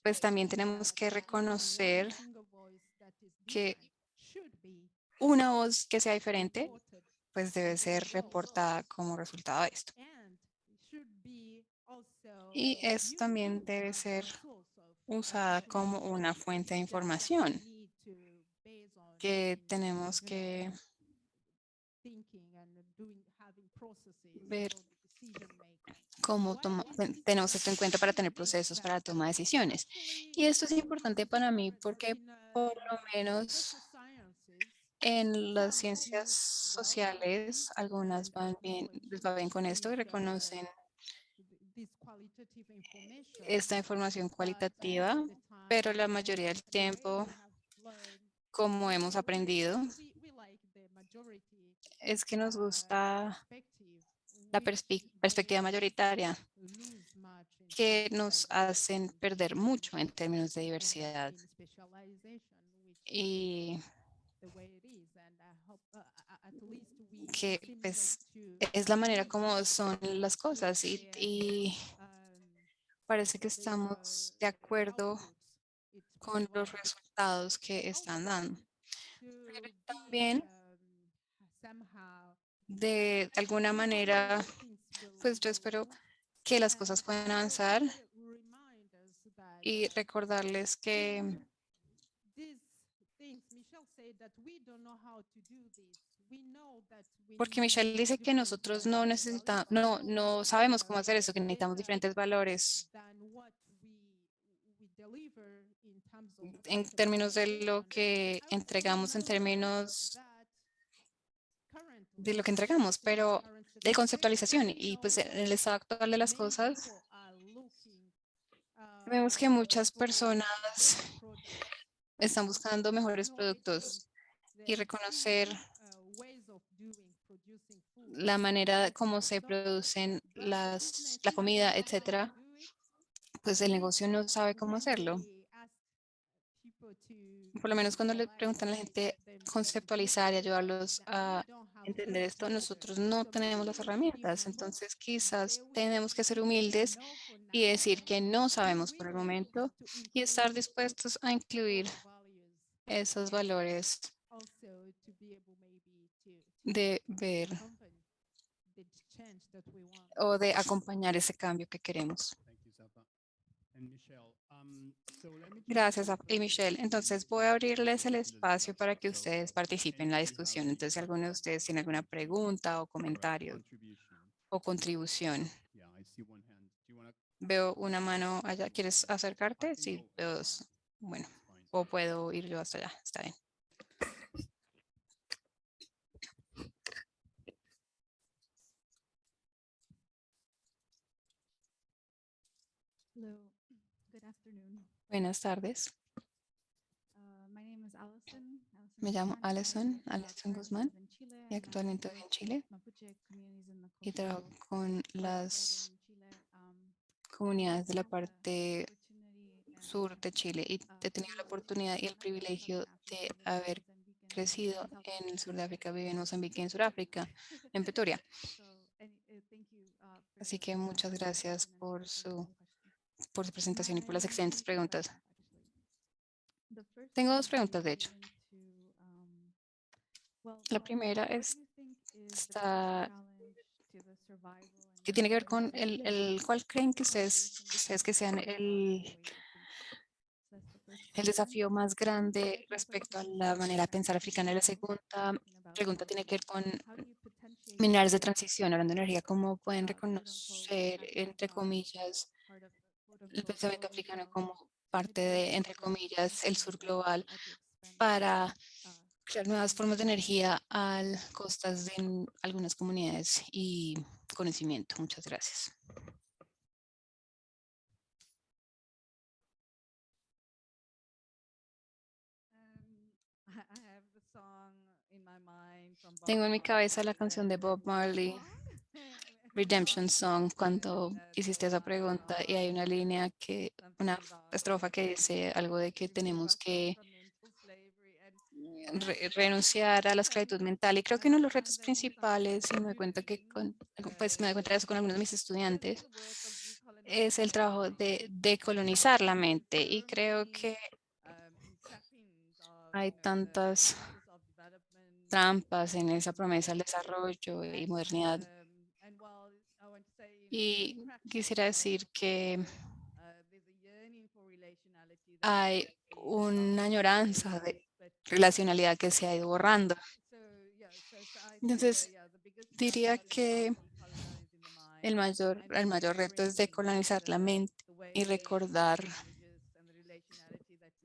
pues también tenemos que reconocer que una voz que sea diferente, pues debe ser reportada como resultado de esto. Y eso también debe ser usada como una fuente de información que tenemos que ver cómo tenemos esto en cuenta para tener procesos para la toma de decisiones. Y esto es importante para mí porque por lo menos en las ciencias sociales, algunas van bien, les va bien con esto y reconocen esta información cualitativa, pero la mayoría del tiempo, como hemos aprendido, es que nos gusta la perspectiva mayoritaria, que nos hacen perder mucho en términos de diversidad. Y que pues es la manera como son las cosas y parece que estamos de acuerdo con los resultados que están dando. Pero también de alguna manera, pues yo espero que las cosas puedan avanzar y recordarles que porque Michelle dice que nosotros no necesitamos, no sabemos cómo hacer eso, que necesitamos diferentes valores en términos de lo que entregamos, en términos de lo que entregamos, pero de conceptualización y pues en el estado actual de las cosas, vemos que muchas personas están buscando mejores productos y reconocer la manera como se producen la comida, etcétera, pues el negocio no sabe cómo hacerlo. Por lo menos cuando le preguntan a la gente conceptualizar y ayudarlos a entender esto, nosotros no tenemos las herramientas. Entonces, quizás tenemos que ser humildes y decir que no sabemos por el momento y estar dispuestos a incluir esos valores de ver o de acompañar ese cambio que queremos. Gracias, y Michelle. Entonces voy a abrirles el espacio para que ustedes participen en la discusión. Entonces, si alguno de ustedes tiene alguna pregunta o comentario o contribución. Veo una mano allá. ¿Quieres acercarte? Sí, veo dos. Bueno, o puedo ir yo hasta allá. Está bien. Hello, good afternoon. Buenas tardes. My name is Allison. Me llamo Alison Guzmán y actualmente vivo en Chile y trabajo con las comunidades de la parte sur de Chile y he tenido la oportunidad y el privilegio de haber crecido en el sur de África, viví en Mozambique y en Sudáfrica, en Pretoria. Así que muchas gracias por su presentación y por las excelentes preguntas. Tengo dos preguntas, de hecho. La primera está que tiene que ver con ¿cuál creen que ustedes que sean el desafío más grande respecto a la manera de pensar africana? Y la segunda pregunta tiene que ver con minerales de transición, hablando de energía, ¿cómo pueden reconocer, entre comillas, el pensamiento africano como parte de, entre comillas, el sur global para crear nuevas formas de energía a costas de algunas comunidades y conocimiento? Muchas gracias. Tengo en mi cabeza la canción de Bob Marley, Redemption Song, cuando hiciste esa pregunta y hay una línea una estrofa que dice algo de que tenemos que renunciar a la esclavitud mental. Y creo que uno de los retos principales, y me doy cuenta que pues me doy cuenta de eso con algunos de mis estudiantes, es el trabajo de decolonizar la mente. Y creo que hay tantas trampas en esa promesa del desarrollo y modernidad. Y quisiera decir que hay una añoranza de relacionalidad que se ha ido borrando. Entonces, diría que el mayor reto es decolonizar la mente y recordar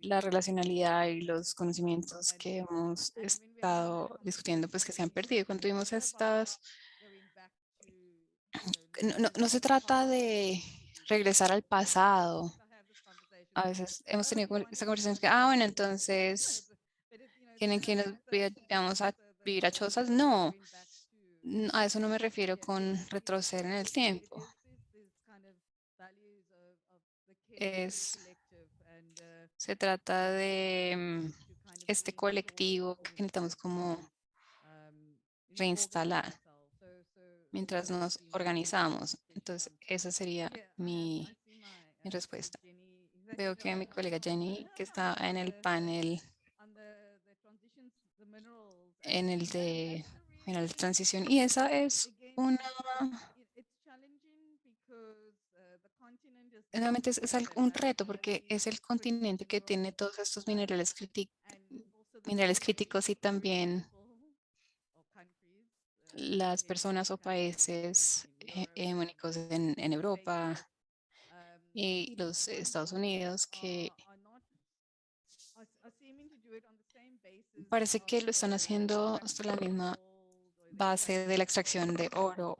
la relacionalidad y los conocimientos que hemos estado discutiendo, pues que se han perdido. Cuando tuvimos no se trata de regresar al pasado. A veces hemos tenido esta conversación que, bueno, entonces, ¿quieren que nos vayamos a vivir a chozas? No, a eso no me refiero con retroceder en el tiempo. Se trata de este colectivo que necesitamos como reinstalar mientras nos organizamos. Entonces, esa sería mi respuesta. Veo que mi colega Jenny, que está en el panel, en el de transición, y esa es realmente un reto porque es el continente que tiene todos estos minerales críticos y también las personas o países hegemónicos en Europa y los Estados Unidos que parece que lo están haciendo hasta la misma base de la extracción de oro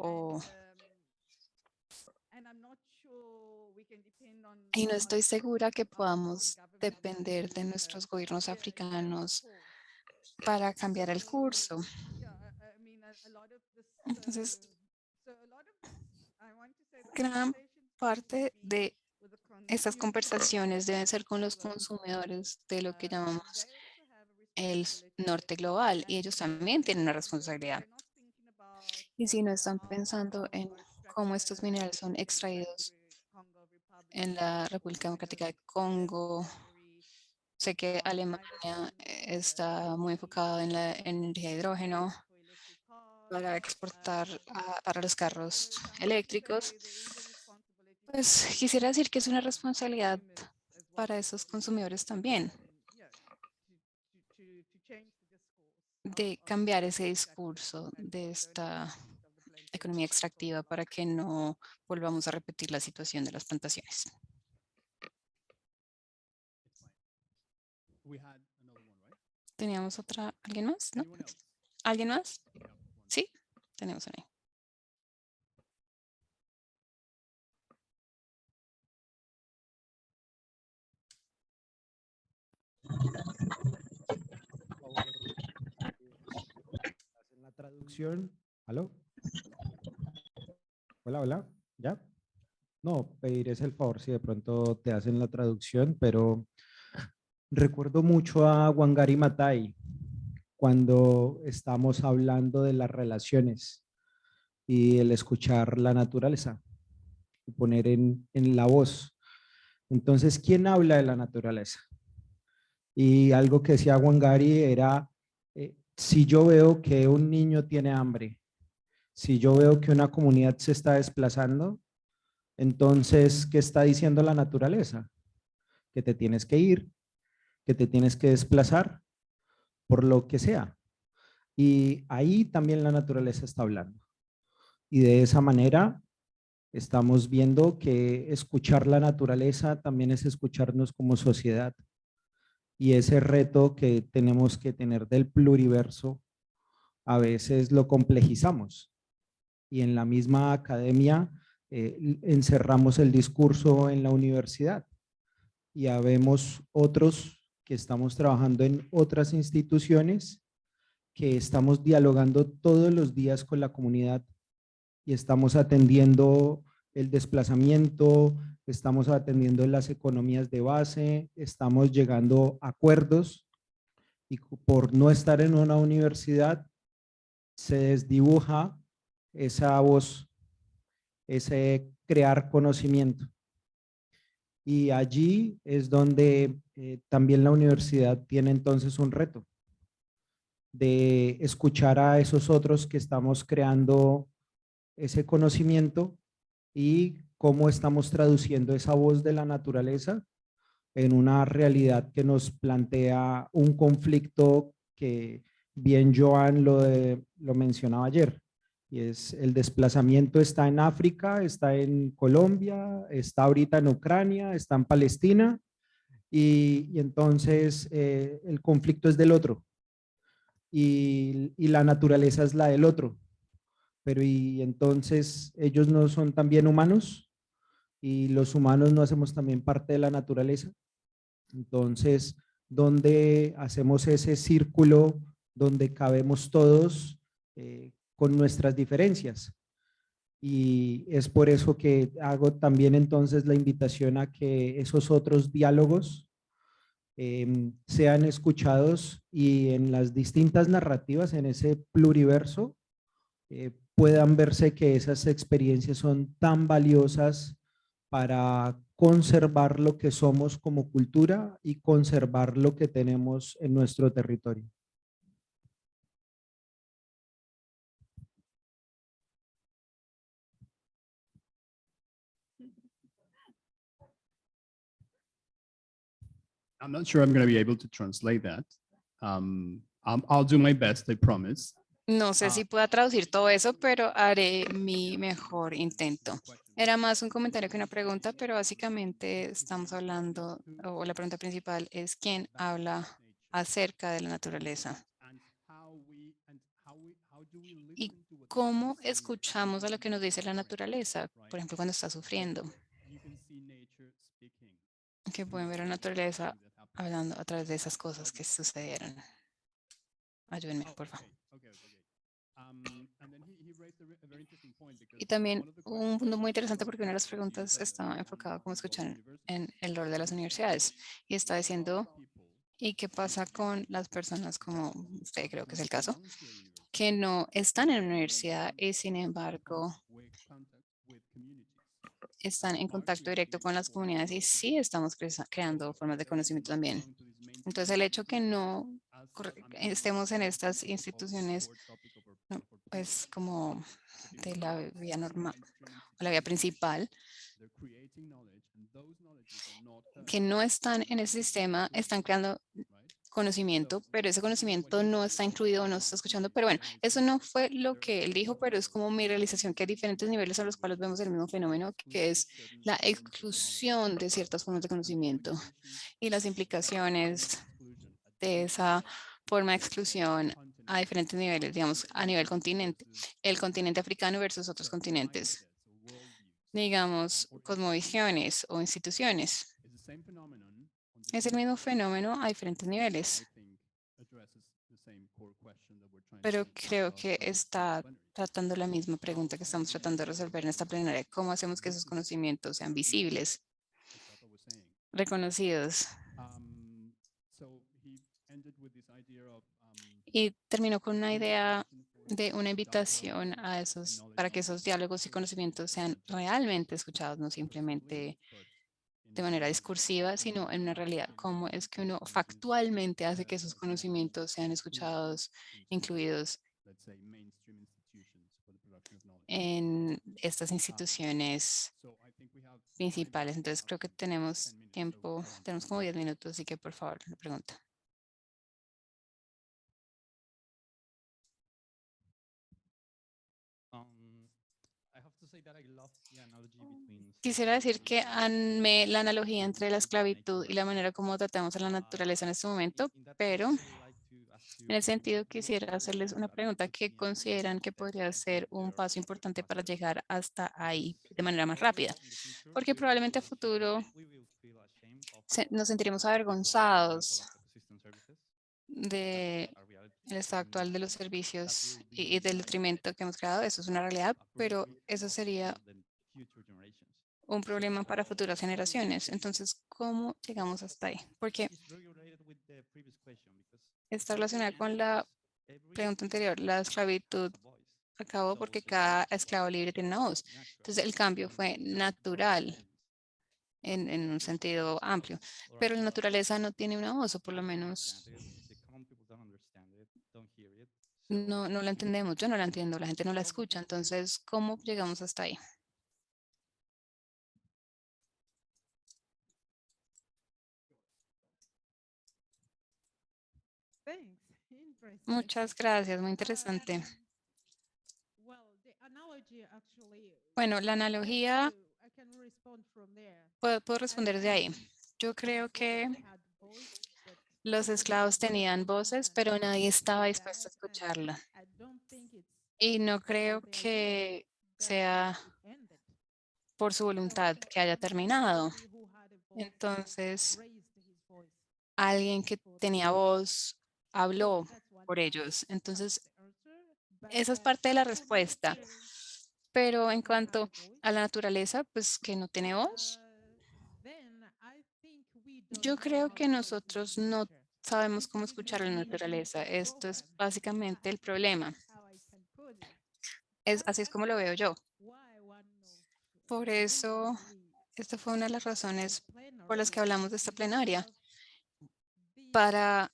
y no estoy segura que podamos depender de nuestros gobiernos africanos para cambiar el curso. Entonces, gran parte de estas conversaciones deben ser con los consumidores de lo que llamamos el norte global y ellos también tienen una responsabilidad. Y si no están pensando en cómo estos minerales son extraídos en la República Democrática de Congo, sé que Alemania está muy enfocada en la energía de hidrógeno para exportar para los carros eléctricos. Pues quisiera decir que es una responsabilidad para esos consumidores también de cambiar ese discurso de esta economía extractiva para que no volvamos a repetir la situación de las plantaciones. ¿Teníamos alguien más? ¿No? ¿Alguien más? Sí, tenemos ahí. traducción. ¿Aló? Hola, hola. ¿Ya? No, pedirles el favor si de pronto te hacen la traducción, pero recuerdo mucho a Wangari Maathai cuando estamos hablando de las relaciones y el escuchar la naturaleza y poner en la voz. Entonces, ¿quién habla de la naturaleza? Y algo que decía Wangari era, si yo veo que un niño tiene hambre, si yo veo que una comunidad se está desplazando, entonces, ¿qué está diciendo la naturaleza? Que te tienes que ir, que te tienes que desplazar por lo que sea. Y ahí también la naturaleza está hablando. Y de esa manera estamos viendo que escuchar la naturaleza también es escucharnos como sociedad. Y ese reto que tenemos que tener del pluriverso, a veces lo complejizamos. Y en la misma academia encerramos el discurso en la universidad. Y habemos otros que estamos trabajando en otras instituciones que estamos dialogando todos los días con la comunidad y estamos atendiendo el desplazamiento, estamos atendiendo las economías de base, estamos llegando a acuerdos y por no estar en una universidad se desdibuja esa voz, ese crear conocimiento. Y allí es donde también la universidad tiene entonces un reto de escuchar a esos otros que estamos creando ese conocimiento y cómo estamos traduciendo esa voz de la naturaleza en una realidad que nos plantea un conflicto que bien Joan lo mencionaba ayer, y es el desplazamiento está en África, está en Colombia, está ahorita en Ucrania, está en Palestina, y entonces el conflicto es del otro, y la naturaleza es la del otro, pero y entonces ellos no son también humanos, y los humanos no hacemos también parte de la naturaleza. Entonces, donde hacemos ese círculo donde cabemos todos con nuestras diferencias. Y es por eso que hago también entonces la invitación a que esos otros diálogos sean escuchados y en las distintas narrativas, en ese pluriverso, puedan verse que esas experiencias son tan valiosas para conservar lo que somos como cultura y conservar lo que tenemos en nuestro territorio. I'm not sure I'm going to be able to translate that. I'll do my best, I promise. No sé si pueda traducir todo eso, pero haré mi mejor intento. Era más un comentario que una pregunta, pero básicamente estamos hablando, o la pregunta principal es quién habla acerca de la naturaleza y cómo escuchamos a lo que nos dice la naturaleza, por ejemplo, cuando está sufriendo, que pueden ver a la naturaleza hablando a través de esas cosas que sucedieron. Ayúdenme, por favor. Y también un punto muy interesante porque una de las preguntas estaba enfocada, como escuchan, en el rol de las universidades y está diciendo, ¿y qué pasa con las personas como usted creo que es el caso, que no están en la universidad y sin embargo están en contacto directo con las comunidades y sí estamos creando formas de conocimiento también? Entonces el hecho que no estemos en estas instituciones, no, pues como de la vía normal o la vía principal, que no están en ese sistema, están creando conocimiento, pero ese conocimiento no está incluido, no se está escuchando. Pero bueno, eso no fue lo que él dijo, pero es como mi realización que hay diferentes niveles a los cuales vemos el mismo fenómeno, que es la exclusión de ciertas formas de conocimiento y las implicaciones de esa forma de exclusión a diferentes niveles, digamos, a nivel continente, el continente africano versus otros continentes, digamos, cosmovisiones o instituciones. Es el mismo fenómeno a diferentes niveles. pero creo que está tratando la misma pregunta que estamos tratando de resolver en esta plenaria. ¿Cómo hacemos que esos conocimientos sean visibles, reconocidos? Y terminó con una idea de una invitación a esos, para que esos diálogos y conocimientos sean realmente escuchados, no simplemente de manera discursiva, sino en una realidad. ¿Cómo es que uno factualmente hace que esos conocimientos sean escuchados, incluidos en estas instituciones principales? Entonces creo que tenemos tiempo, tenemos como 10 minutos, así que por favor, la pregunta. Quisiera decir que amé la analogía entre la esclavitud y la manera como tratamos a la naturaleza en este momento, pero en el sentido quisiera hacerles una pregunta que consideran que podría ser un paso importante para llegar hasta ahí de manera más rápida, porque probablemente a futuro nos sentiremos avergonzados de el estado actual de los servicios y del detrimento que hemos creado. Eso es una realidad, pero eso sería un problema para futuras generaciones. Entonces, ¿cómo llegamos hasta ahí? Porque está relacionada con la pregunta anterior. La esclavitud acabó porque cada esclavo libre tiene una voz. Entonces, el cambio fue natural en un sentido amplio, pero la naturaleza no tiene una voz, o por lo menos no la entendemos. Yo no la entiendo, la gente no la escucha. Entonces, ¿cómo llegamos hasta ahí? Thanks. Interesting. Muchas gracias, muy interesante. Well, the analogy actually, Bueno, la analogía, I can respond from there. puedo responder desde ahí. Yo creo que Had voice, but los esclavos tenían voces, pero nadie estaba dispuesto a escucharla. I don't think it's Y no creo que sea ended. por su voluntad que haya terminado. Somebody who had a voice Entonces, raised his voice. alguien que tenía voz habló That's one por part. ellos. Entonces, The answer, but, esa es parte de la as for respuesta. nature, Pero en who had cuanto a voice, a la naturaleza, pues que no tiene voz, then I think we don't yo know creo how que to listen nosotros to no nature. sabemos This cómo is escuchar a la naturaleza. Esto es program. básicamente el problema. How I can put it. Así es como lo veo yo. Why one of Por the eso, reasons we esta fue una de las razones por las plenary que hablamos de esta is plenaria, because these, para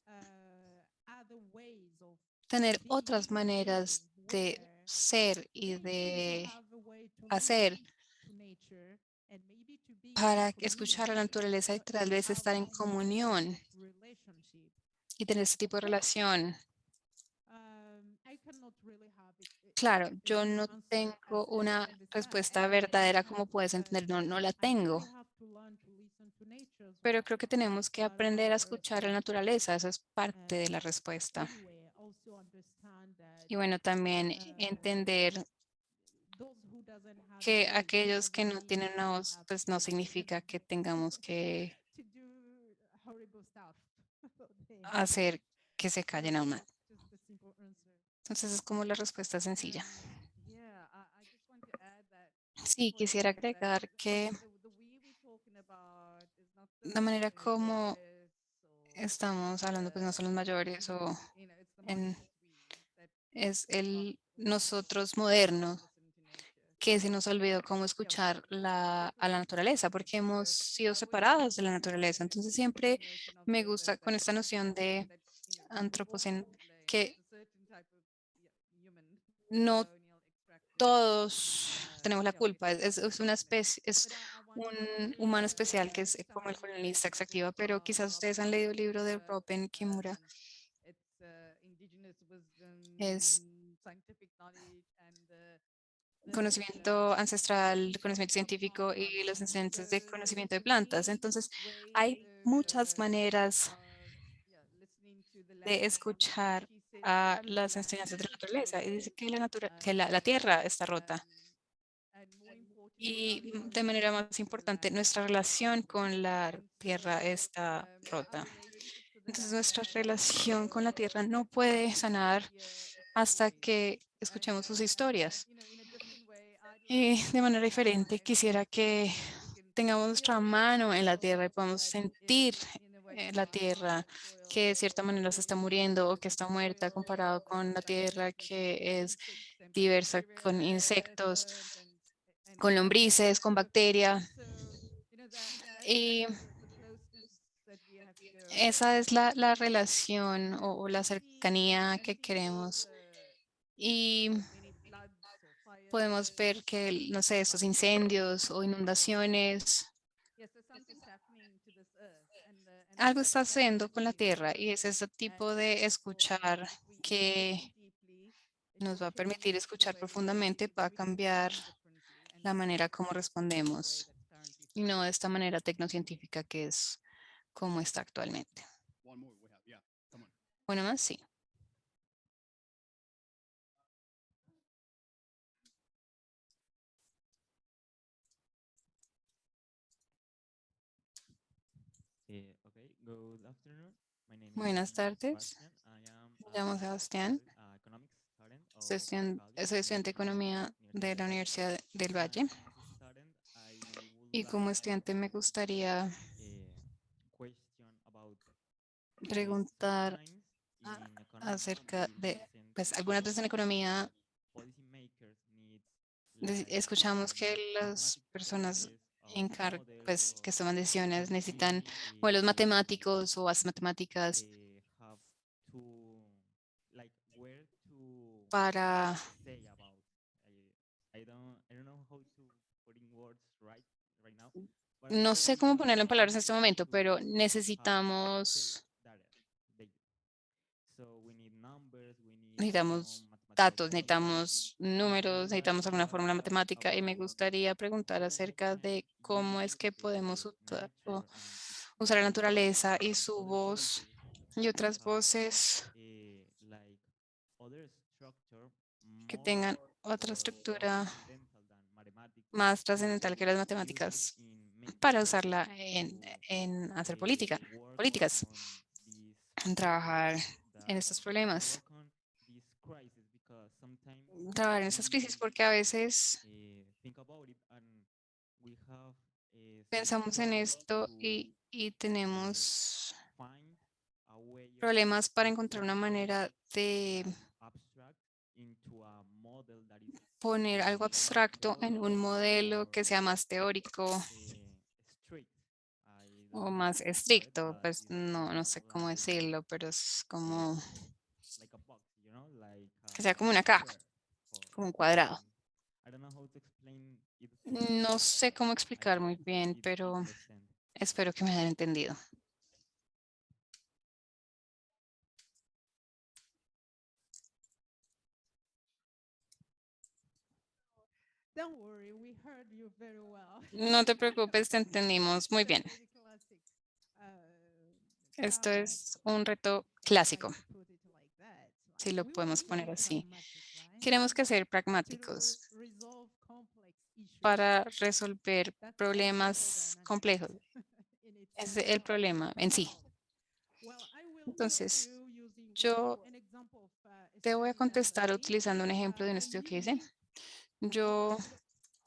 other ways of tener being otras and maneras living de where ser y maybe people de have a way to hacer listen to nature and maybe to be in para escuchar a la community, naturaleza y but tal to vez have estar en this type comunión of relationship. y tener este tipo de relación. I cannot really have Claro, a yo true no answer tengo as una you understand. respuesta Everybody verdadera has, como puedes entender, no la I think tengo, we have to learn to listen to nature as pero well. creo que tenemos que aprender a escuchar a la naturaleza, eso es parte de la respuesta. Anyway, also understand that Y bueno, también entender those who doesn't have a que voice aquellos que doesn't no mean tienen that una we voz, have pues no to significa que tengamos que to do horrible stuff. hacer que se callen aún más. Just a simple answer. Entonces es como la respuesta sencilla. Yeah, I just want to add that Sí, for the quisiera fact that agregar que the way we're talking about is not la manera the como NHS or estamos hablando, pues no son los mayores o it's the en, modernist we that es have not el fully nosotros moderno listened to nature. que se So, nos olvidó cómo yeah, escuchar I a la totally naturaleza, agree porque hemos because sido I always separados de la associate naturaleza. Entonces this siempre notion of me gusta con that esta noción de that we all antropocen, have like que a certain type of human no colonial extraction. todos tenemos la Yeah, we culpa. don't have Es una like, especie, es but I want un humano especial que es como el some colonista examples extractiva, pero from quizás ustedes han leído el libro de Robin Kimura. It's indigenous Es wisdom, scientific knowledge, and conocimiento ancestral, conocimiento of plant científico y knowledge. los So enseñanzas de conocimiento de the plantas. main Entonces, way hay muchas maneras listening to the de land, and escuchar she says a that the las land enseñanzas de la is naturaleza y dice broken, que la tierra está rota. and more importantly, our Y de manera relationship más to the importante, land. nuestra relación con la And tierra so, está our rota. relationship to the Entonces, land nuestra and relación con la tierra no puede sanar hasta que escuchemos sus historias. Y de manera diferente, quisiera que tengamos nuestra mano en la tierra y podamos sentir la tierra que de cierta manera se está muriendo o que está muerta comparado con la tierra que es diversa con insectos, con lombrices, con bacteria. Y esa es la relación o la cercanía que queremos. Y podemos ver que, no sé, estos incendios o inundaciones, algo está haciendo con la tierra y es ese tipo de escuchar que nos va a permitir escuchar profundamente para cambiar la manera como respondemos y no de esta manera tecnocientífica que es como está actualmente. One more we have. Yeah, come on. Bueno, más sí. Okay, good afternoon. My name Buenas is tardes. Sebastian. I am Me llamo Sebastián. economics student Soy of soy estudiante de Economía de la Universidad del Valle. And as a student, I would Y como like estudiante me gustaría question about preguntar sometimes in economy acerca we de, listen pues algunas veces en economía policymakers need like escuchamos que las personas pues, que toman decisiones necesitan modelos matemáticos o bases matemáticas have to like where to para, say about I don't know how to put in words right now, but I no know sé we cómo have ponerlo en palabras en este to momento, pero have necesitamos data. So we need numbers, we need necesitamos some mathematical datos, concepts. necesitamos números, I would necesitamos like alguna to fórmula ask matemática y me about gustaría preguntar how acerca can de cómo es use que podemos nature and its usar la voice naturaleza y and su other voz voices y otras have voces like other structure que more tengan otra estructura transcendental than mathematics más to trascendental que las use it matemáticas in making para policy, usarla to en hacer work políticas, on these en problems trabajar en that estos problemas, work on this crisis because sometimes trabajar en estas crisis, porque a veces think about it and we have some pensamos en trouble esto to y tenemos find a way of problemas para encontrar una something manera de like abstract into a model that is poner algo more abstracto en un theoretical modelo or que sea más teórico strict. I o don't know más how to put it, estricto, but pues it's no more sé cómo decirlo, pero es como like a box, like que sea como a una caja, square. como un cuadrado. And I don't know how to explain it. No sé cómo I explicar hope muy bien, it pero makes sense. espero que me hayan entendido. Don't worry, we heard you very well. No te preocupes, te entendimos muy bien. Very classic, Esto challenge, es un reto if I clásico, may put it like that. si lo We podemos want to be poner así. pragmatic, right? Queremos que ser To pragmáticos resolve complex issues. para resolver That's problemas complejos. in Es itself. el problema en sí. Well, I will Entonces, tell you using yo an example of a te voy a study that contestar I did. utilizando un ejemplo de un I estudio que hice. used Yo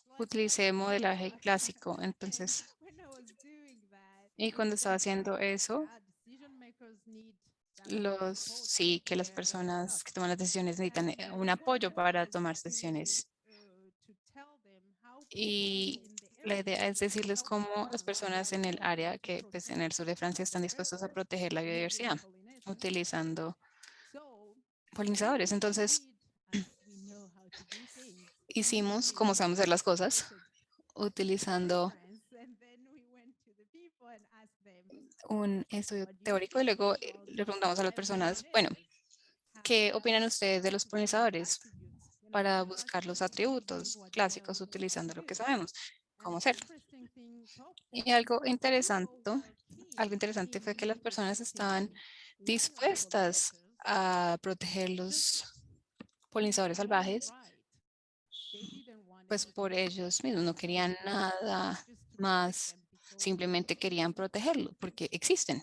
slide utilicé modeling. modelaje clásico, entonces, And when I was doing that, y cuando estaba haciendo eso, decision makers need some sí, support que las with their personas que stuff. toman las decisiones necesitan And un what apoyo para was tomar to decisiones. tell them how people Y in the la idea area es decirles help cómo las farmers personas en el área que pues, en el sur de Francia están dispuestos a better proteger la biodiversidad using pollination. utilizando So polinizadores. we Entonces, did as we know how to do things. hicimos We como sabemos hacer las cosas, created utilizando experiments, and then we went to the people and asked them, un estudio what do you teórico y think luego about le preguntamos a las my personas, bueno, pollinators? ¿qué What opinan ustedes de los do they have polinizadores? attributes? Para The buscar classical los using atributos what we clásicos know how to utilizando lo que do. sabemos And cómo the hacer. interesting thing, Y algo people were interesante fue que las keen personas estaban in one of the dispuestas pollinators. a proteger los polinizadores In their own salvajes, right. They didn't want pues por anything ellos mismos, no querían nada just to protect más, them because simplemente querían protegerlo porque existen.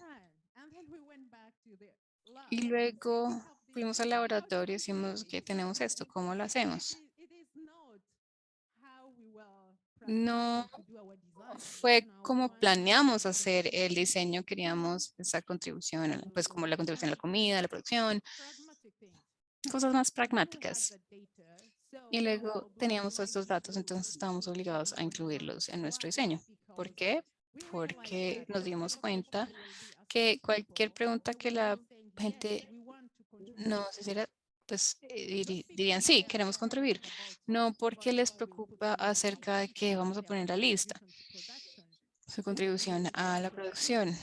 and then we went back to the lab Y and said, luego we have fuimos al laboratorio y decimos que tenemos esto, ¿cómo lo hacemos? No fue como planeamos hacer el diseño, queríamos esa contribución, pues como la contribución a la comida, a la producción, cosas más pragmáticas. Y luego teníamos todos estos datos, entonces estábamos obligados a incluirlos en nuestro diseño. ¿Por qué? Porque nos dimos cuenta que cualquier pregunta que la gente nos hiciera, pues dirían, sí, queremos contribuir. No porque les preocupa acerca de que vamos a poner la lista, su contribución a la producción,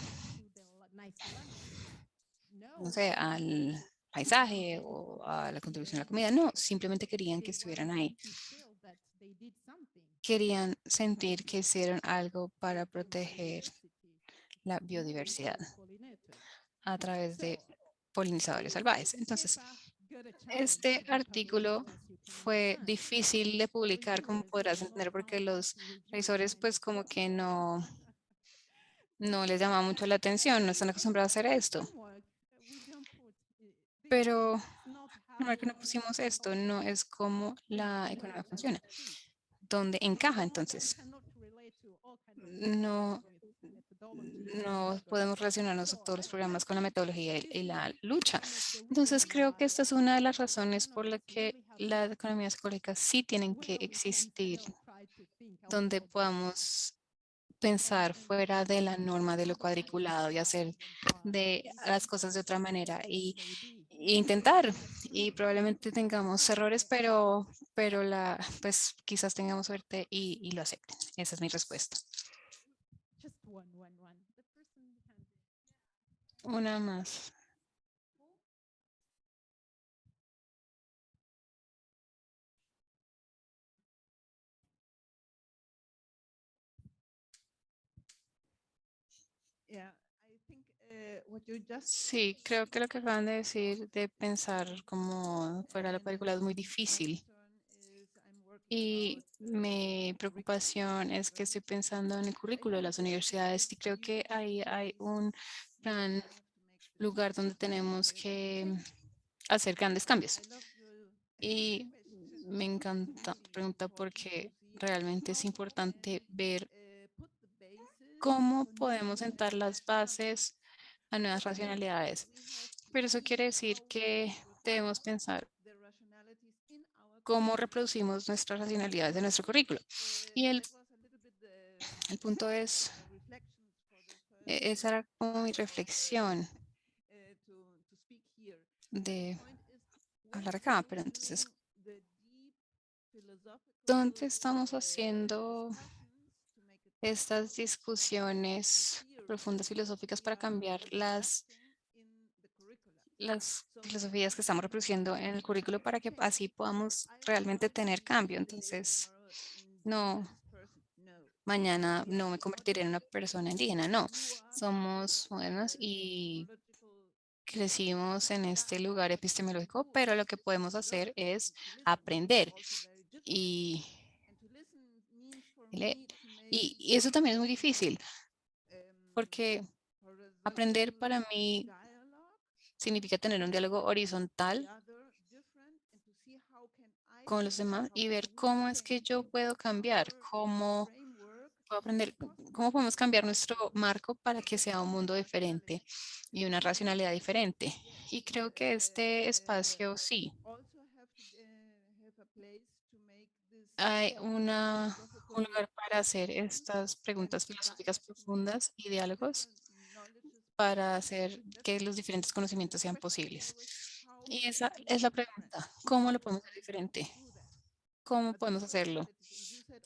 no sé, al paisaje o a la contribución a la comida. No, simplemente querían que estuvieran ahí. Querían sentir que hicieron algo para proteger la biodiversidad a través de polinizadores salvajes. Entonces, este artículo fue difícil de publicar, como podrás entender, porque los revisores pues como que no les llama mucho la atención, no están acostumbrados a hacer esto. Pero no, que no pusimos esto, no es como la economía funciona, donde encaja entonces. No, no podemos relacionarnos a todos los programas con la metodología y la lucha. Entonces creo que esta es una de las razones por la que las economías ecológicas sí tienen que existir, donde podamos pensar fuera de la norma de lo cuadriculado y hacer de las cosas de otra manera y intentar. Y probablemente tengamos errores, pero pues quizás tengamos suerte y lo acepten. Esa es mi respuesta. Una más. Sí, creo que lo que acaban de decir de pensar como fuera de la película es muy difícil. Y mi preocupación es que estoy pensando en el currículo de las universidades y creo que ahí hay un gran lugar donde tenemos que hacer grandes cambios. Y me encanta tu pregunta porque realmente es importante ver cómo podemos sentar las bases a nuevas racionalidades. Pero eso quiere decir que debemos pensar cómo reproducimos nuestras racionalidades de nuestro currículo. Y el punto es, esa era como mi reflexión de hablar acá, pero entonces, ¿dónde estamos haciendo estas discusiones profundas filosóficas para cambiar las filosofías que estamos reproduciendo en el currículo para que así podamos realmente tener cambio? Entonces, no, mañana no me convertiré en una persona indígena, no, somos modernos y crecimos en este lugar epistemológico, pero lo que podemos hacer es aprender y leer. Y eso también es muy difícil, porque aprender para mí significa tener un diálogo horizontal con los demás y ver cómo es que yo puedo cambiar, cómo puedo aprender, cómo podemos cambiar nuestro marco para que sea un mundo diferente y una racionalidad diferente. Y creo que este espacio sí. Hay un lugar para hacer estas preguntas filosóficas profundas y diálogos para hacer que los diferentes conocimientos sean posibles. Y esa es la pregunta, ¿cómo lo podemos hacer diferente? ¿Cómo podemos hacerlo?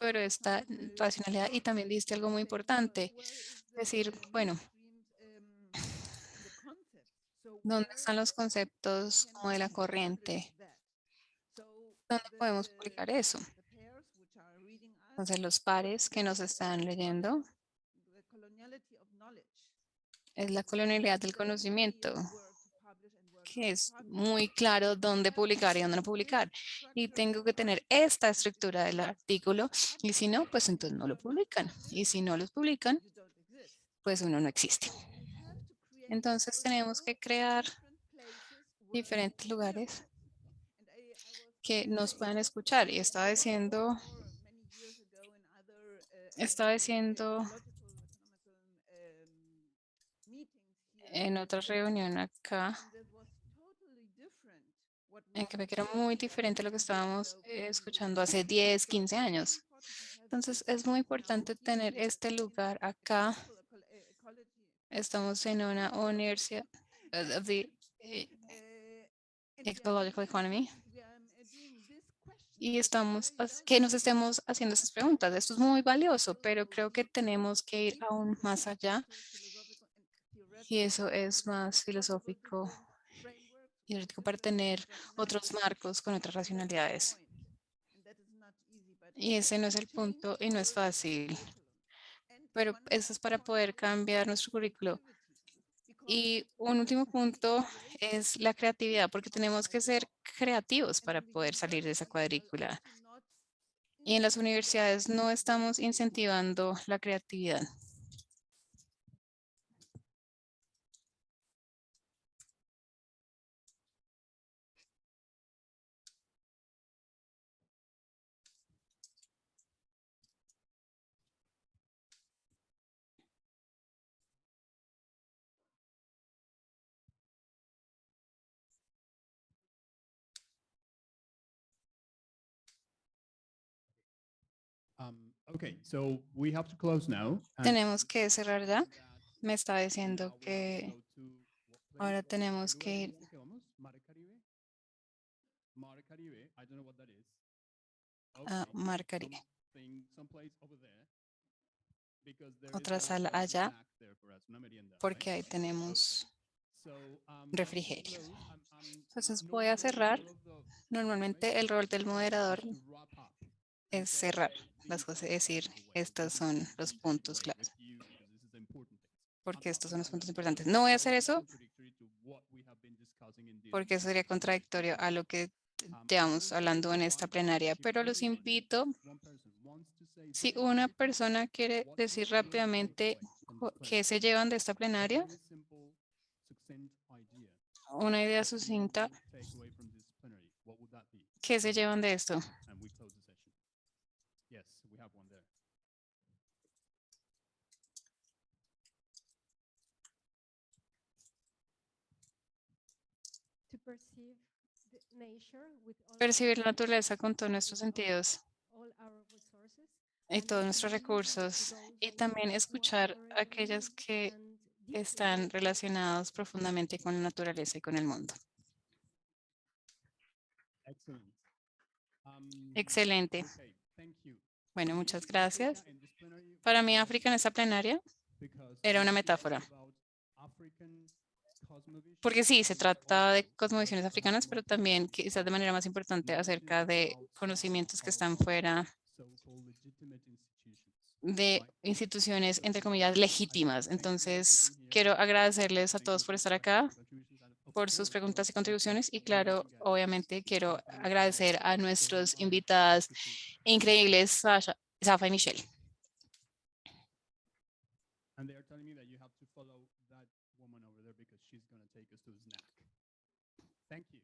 Pero esta racionalidad, y también diste algo muy importante, decir, bueno, ¿dónde están los conceptos como de la corriente? ¿Dónde podemos publicar eso? Entonces, los pares que nos están leyendo es la colonialidad del conocimiento, que es muy claro dónde publicar y dónde no publicar. Y tengo que tener esta estructura del artículo y si no, pues entonces no lo publican. Y si no los publican, pues uno no existe. Entonces tenemos que crear diferentes lugares que nos puedan escuchar. Y estaba diciendo en otra reunión acá, en Quebec, era muy diferente a lo que estábamos escuchando hace 10, 15 años. Entonces, es muy importante tener este lugar acá. Estamos en una universidad de Ecological Economy y que nos estemos haciendo esas preguntas. Esto es muy valioso, pero creo que tenemos que ir aún más allá y eso es más filosófico y teórico para tener otros marcos con otras racionalidades. Y ese no es el punto y no es fácil, pero eso es para poder cambiar nuestro currículo. Y un último punto es la creatividad, porque tenemos que ser creativos para poder salir de esa cuadrícula. Y en las universidades no estamos incentivando la creatividad. Okay, so we have to close now. and Tenemos que cerrar ya. Me estaba now diciendo we que have to go to what place? ahora What tenemos lugar que ir. dijiste que vamos? Mar Caribe? Mar Caribe, I don't know what that is. a Okay, Mar Caribe. someplace over there. Because there Otra is sala a allá, snack there for us, una merienda, porque ahí right? tenemos So, refrigerio. close, Entonces voy a cerrar. Normalmente el rol del moderador is to wrap up. es say, cerrar okay, las these cosas, are es the decir, takeaways. estos This is son what los we take puntos away claves, with you because this is the important things. porque estos son los puntos That importantes. would No voy a be hacer eso contradictory to what we have been discussing in this porque eso sería contradictorio a lo que I llevamos will hablando en esta invite plenaria, if pero los everyone, invito, one person wants to say si very una quickly, persona quiere what decir is your rápidamente takeaway from this qué plenary? se llevan de esta A plenaria, very simple, succinct idea. una idea What sucinta, you take away from this plenary? What would that be? ¿qué se llevan de esto? And we close the session. Yes, we have one there. To perceive the nature with all Percibir la our naturaleza con todos nuestros with sentidos all our resources y and todos nuestros listen recursos to y those también who escuchar are aquellas linked que and deeply están linked relacionados profundamente con la naturaleza y con el mundo. Excellent. Excelente. Okay, thank you. Bueno, For me, muchas Africa gracias. in this plenary Para was mí, a África en esta plenaria because era una this is metáfora. about African cosmovision Porque sí, se and trata de also cosmovisiones about africanas, pero what we también have quizás de discussed, manera más importante acerca largely de outside conocimientos que of están fuera so-called legitimate institutions. de Right. instituciones, entre So, comillas, I legítimas. thank you all for Entonces, being here. quiero agradecerles a Thank you todos por for estar your questions acá, and contributions, and of por sus course, preguntas y for contribuciones. Y our claro, amazing guests, obviamente quiero Stephanie, agradecer a Joanne, nuestros and invitadas Christine. increíbles, Safa y Michelle. And they are telling me that you have to follow that woman over there because she's going to take us to the snack. Thank you.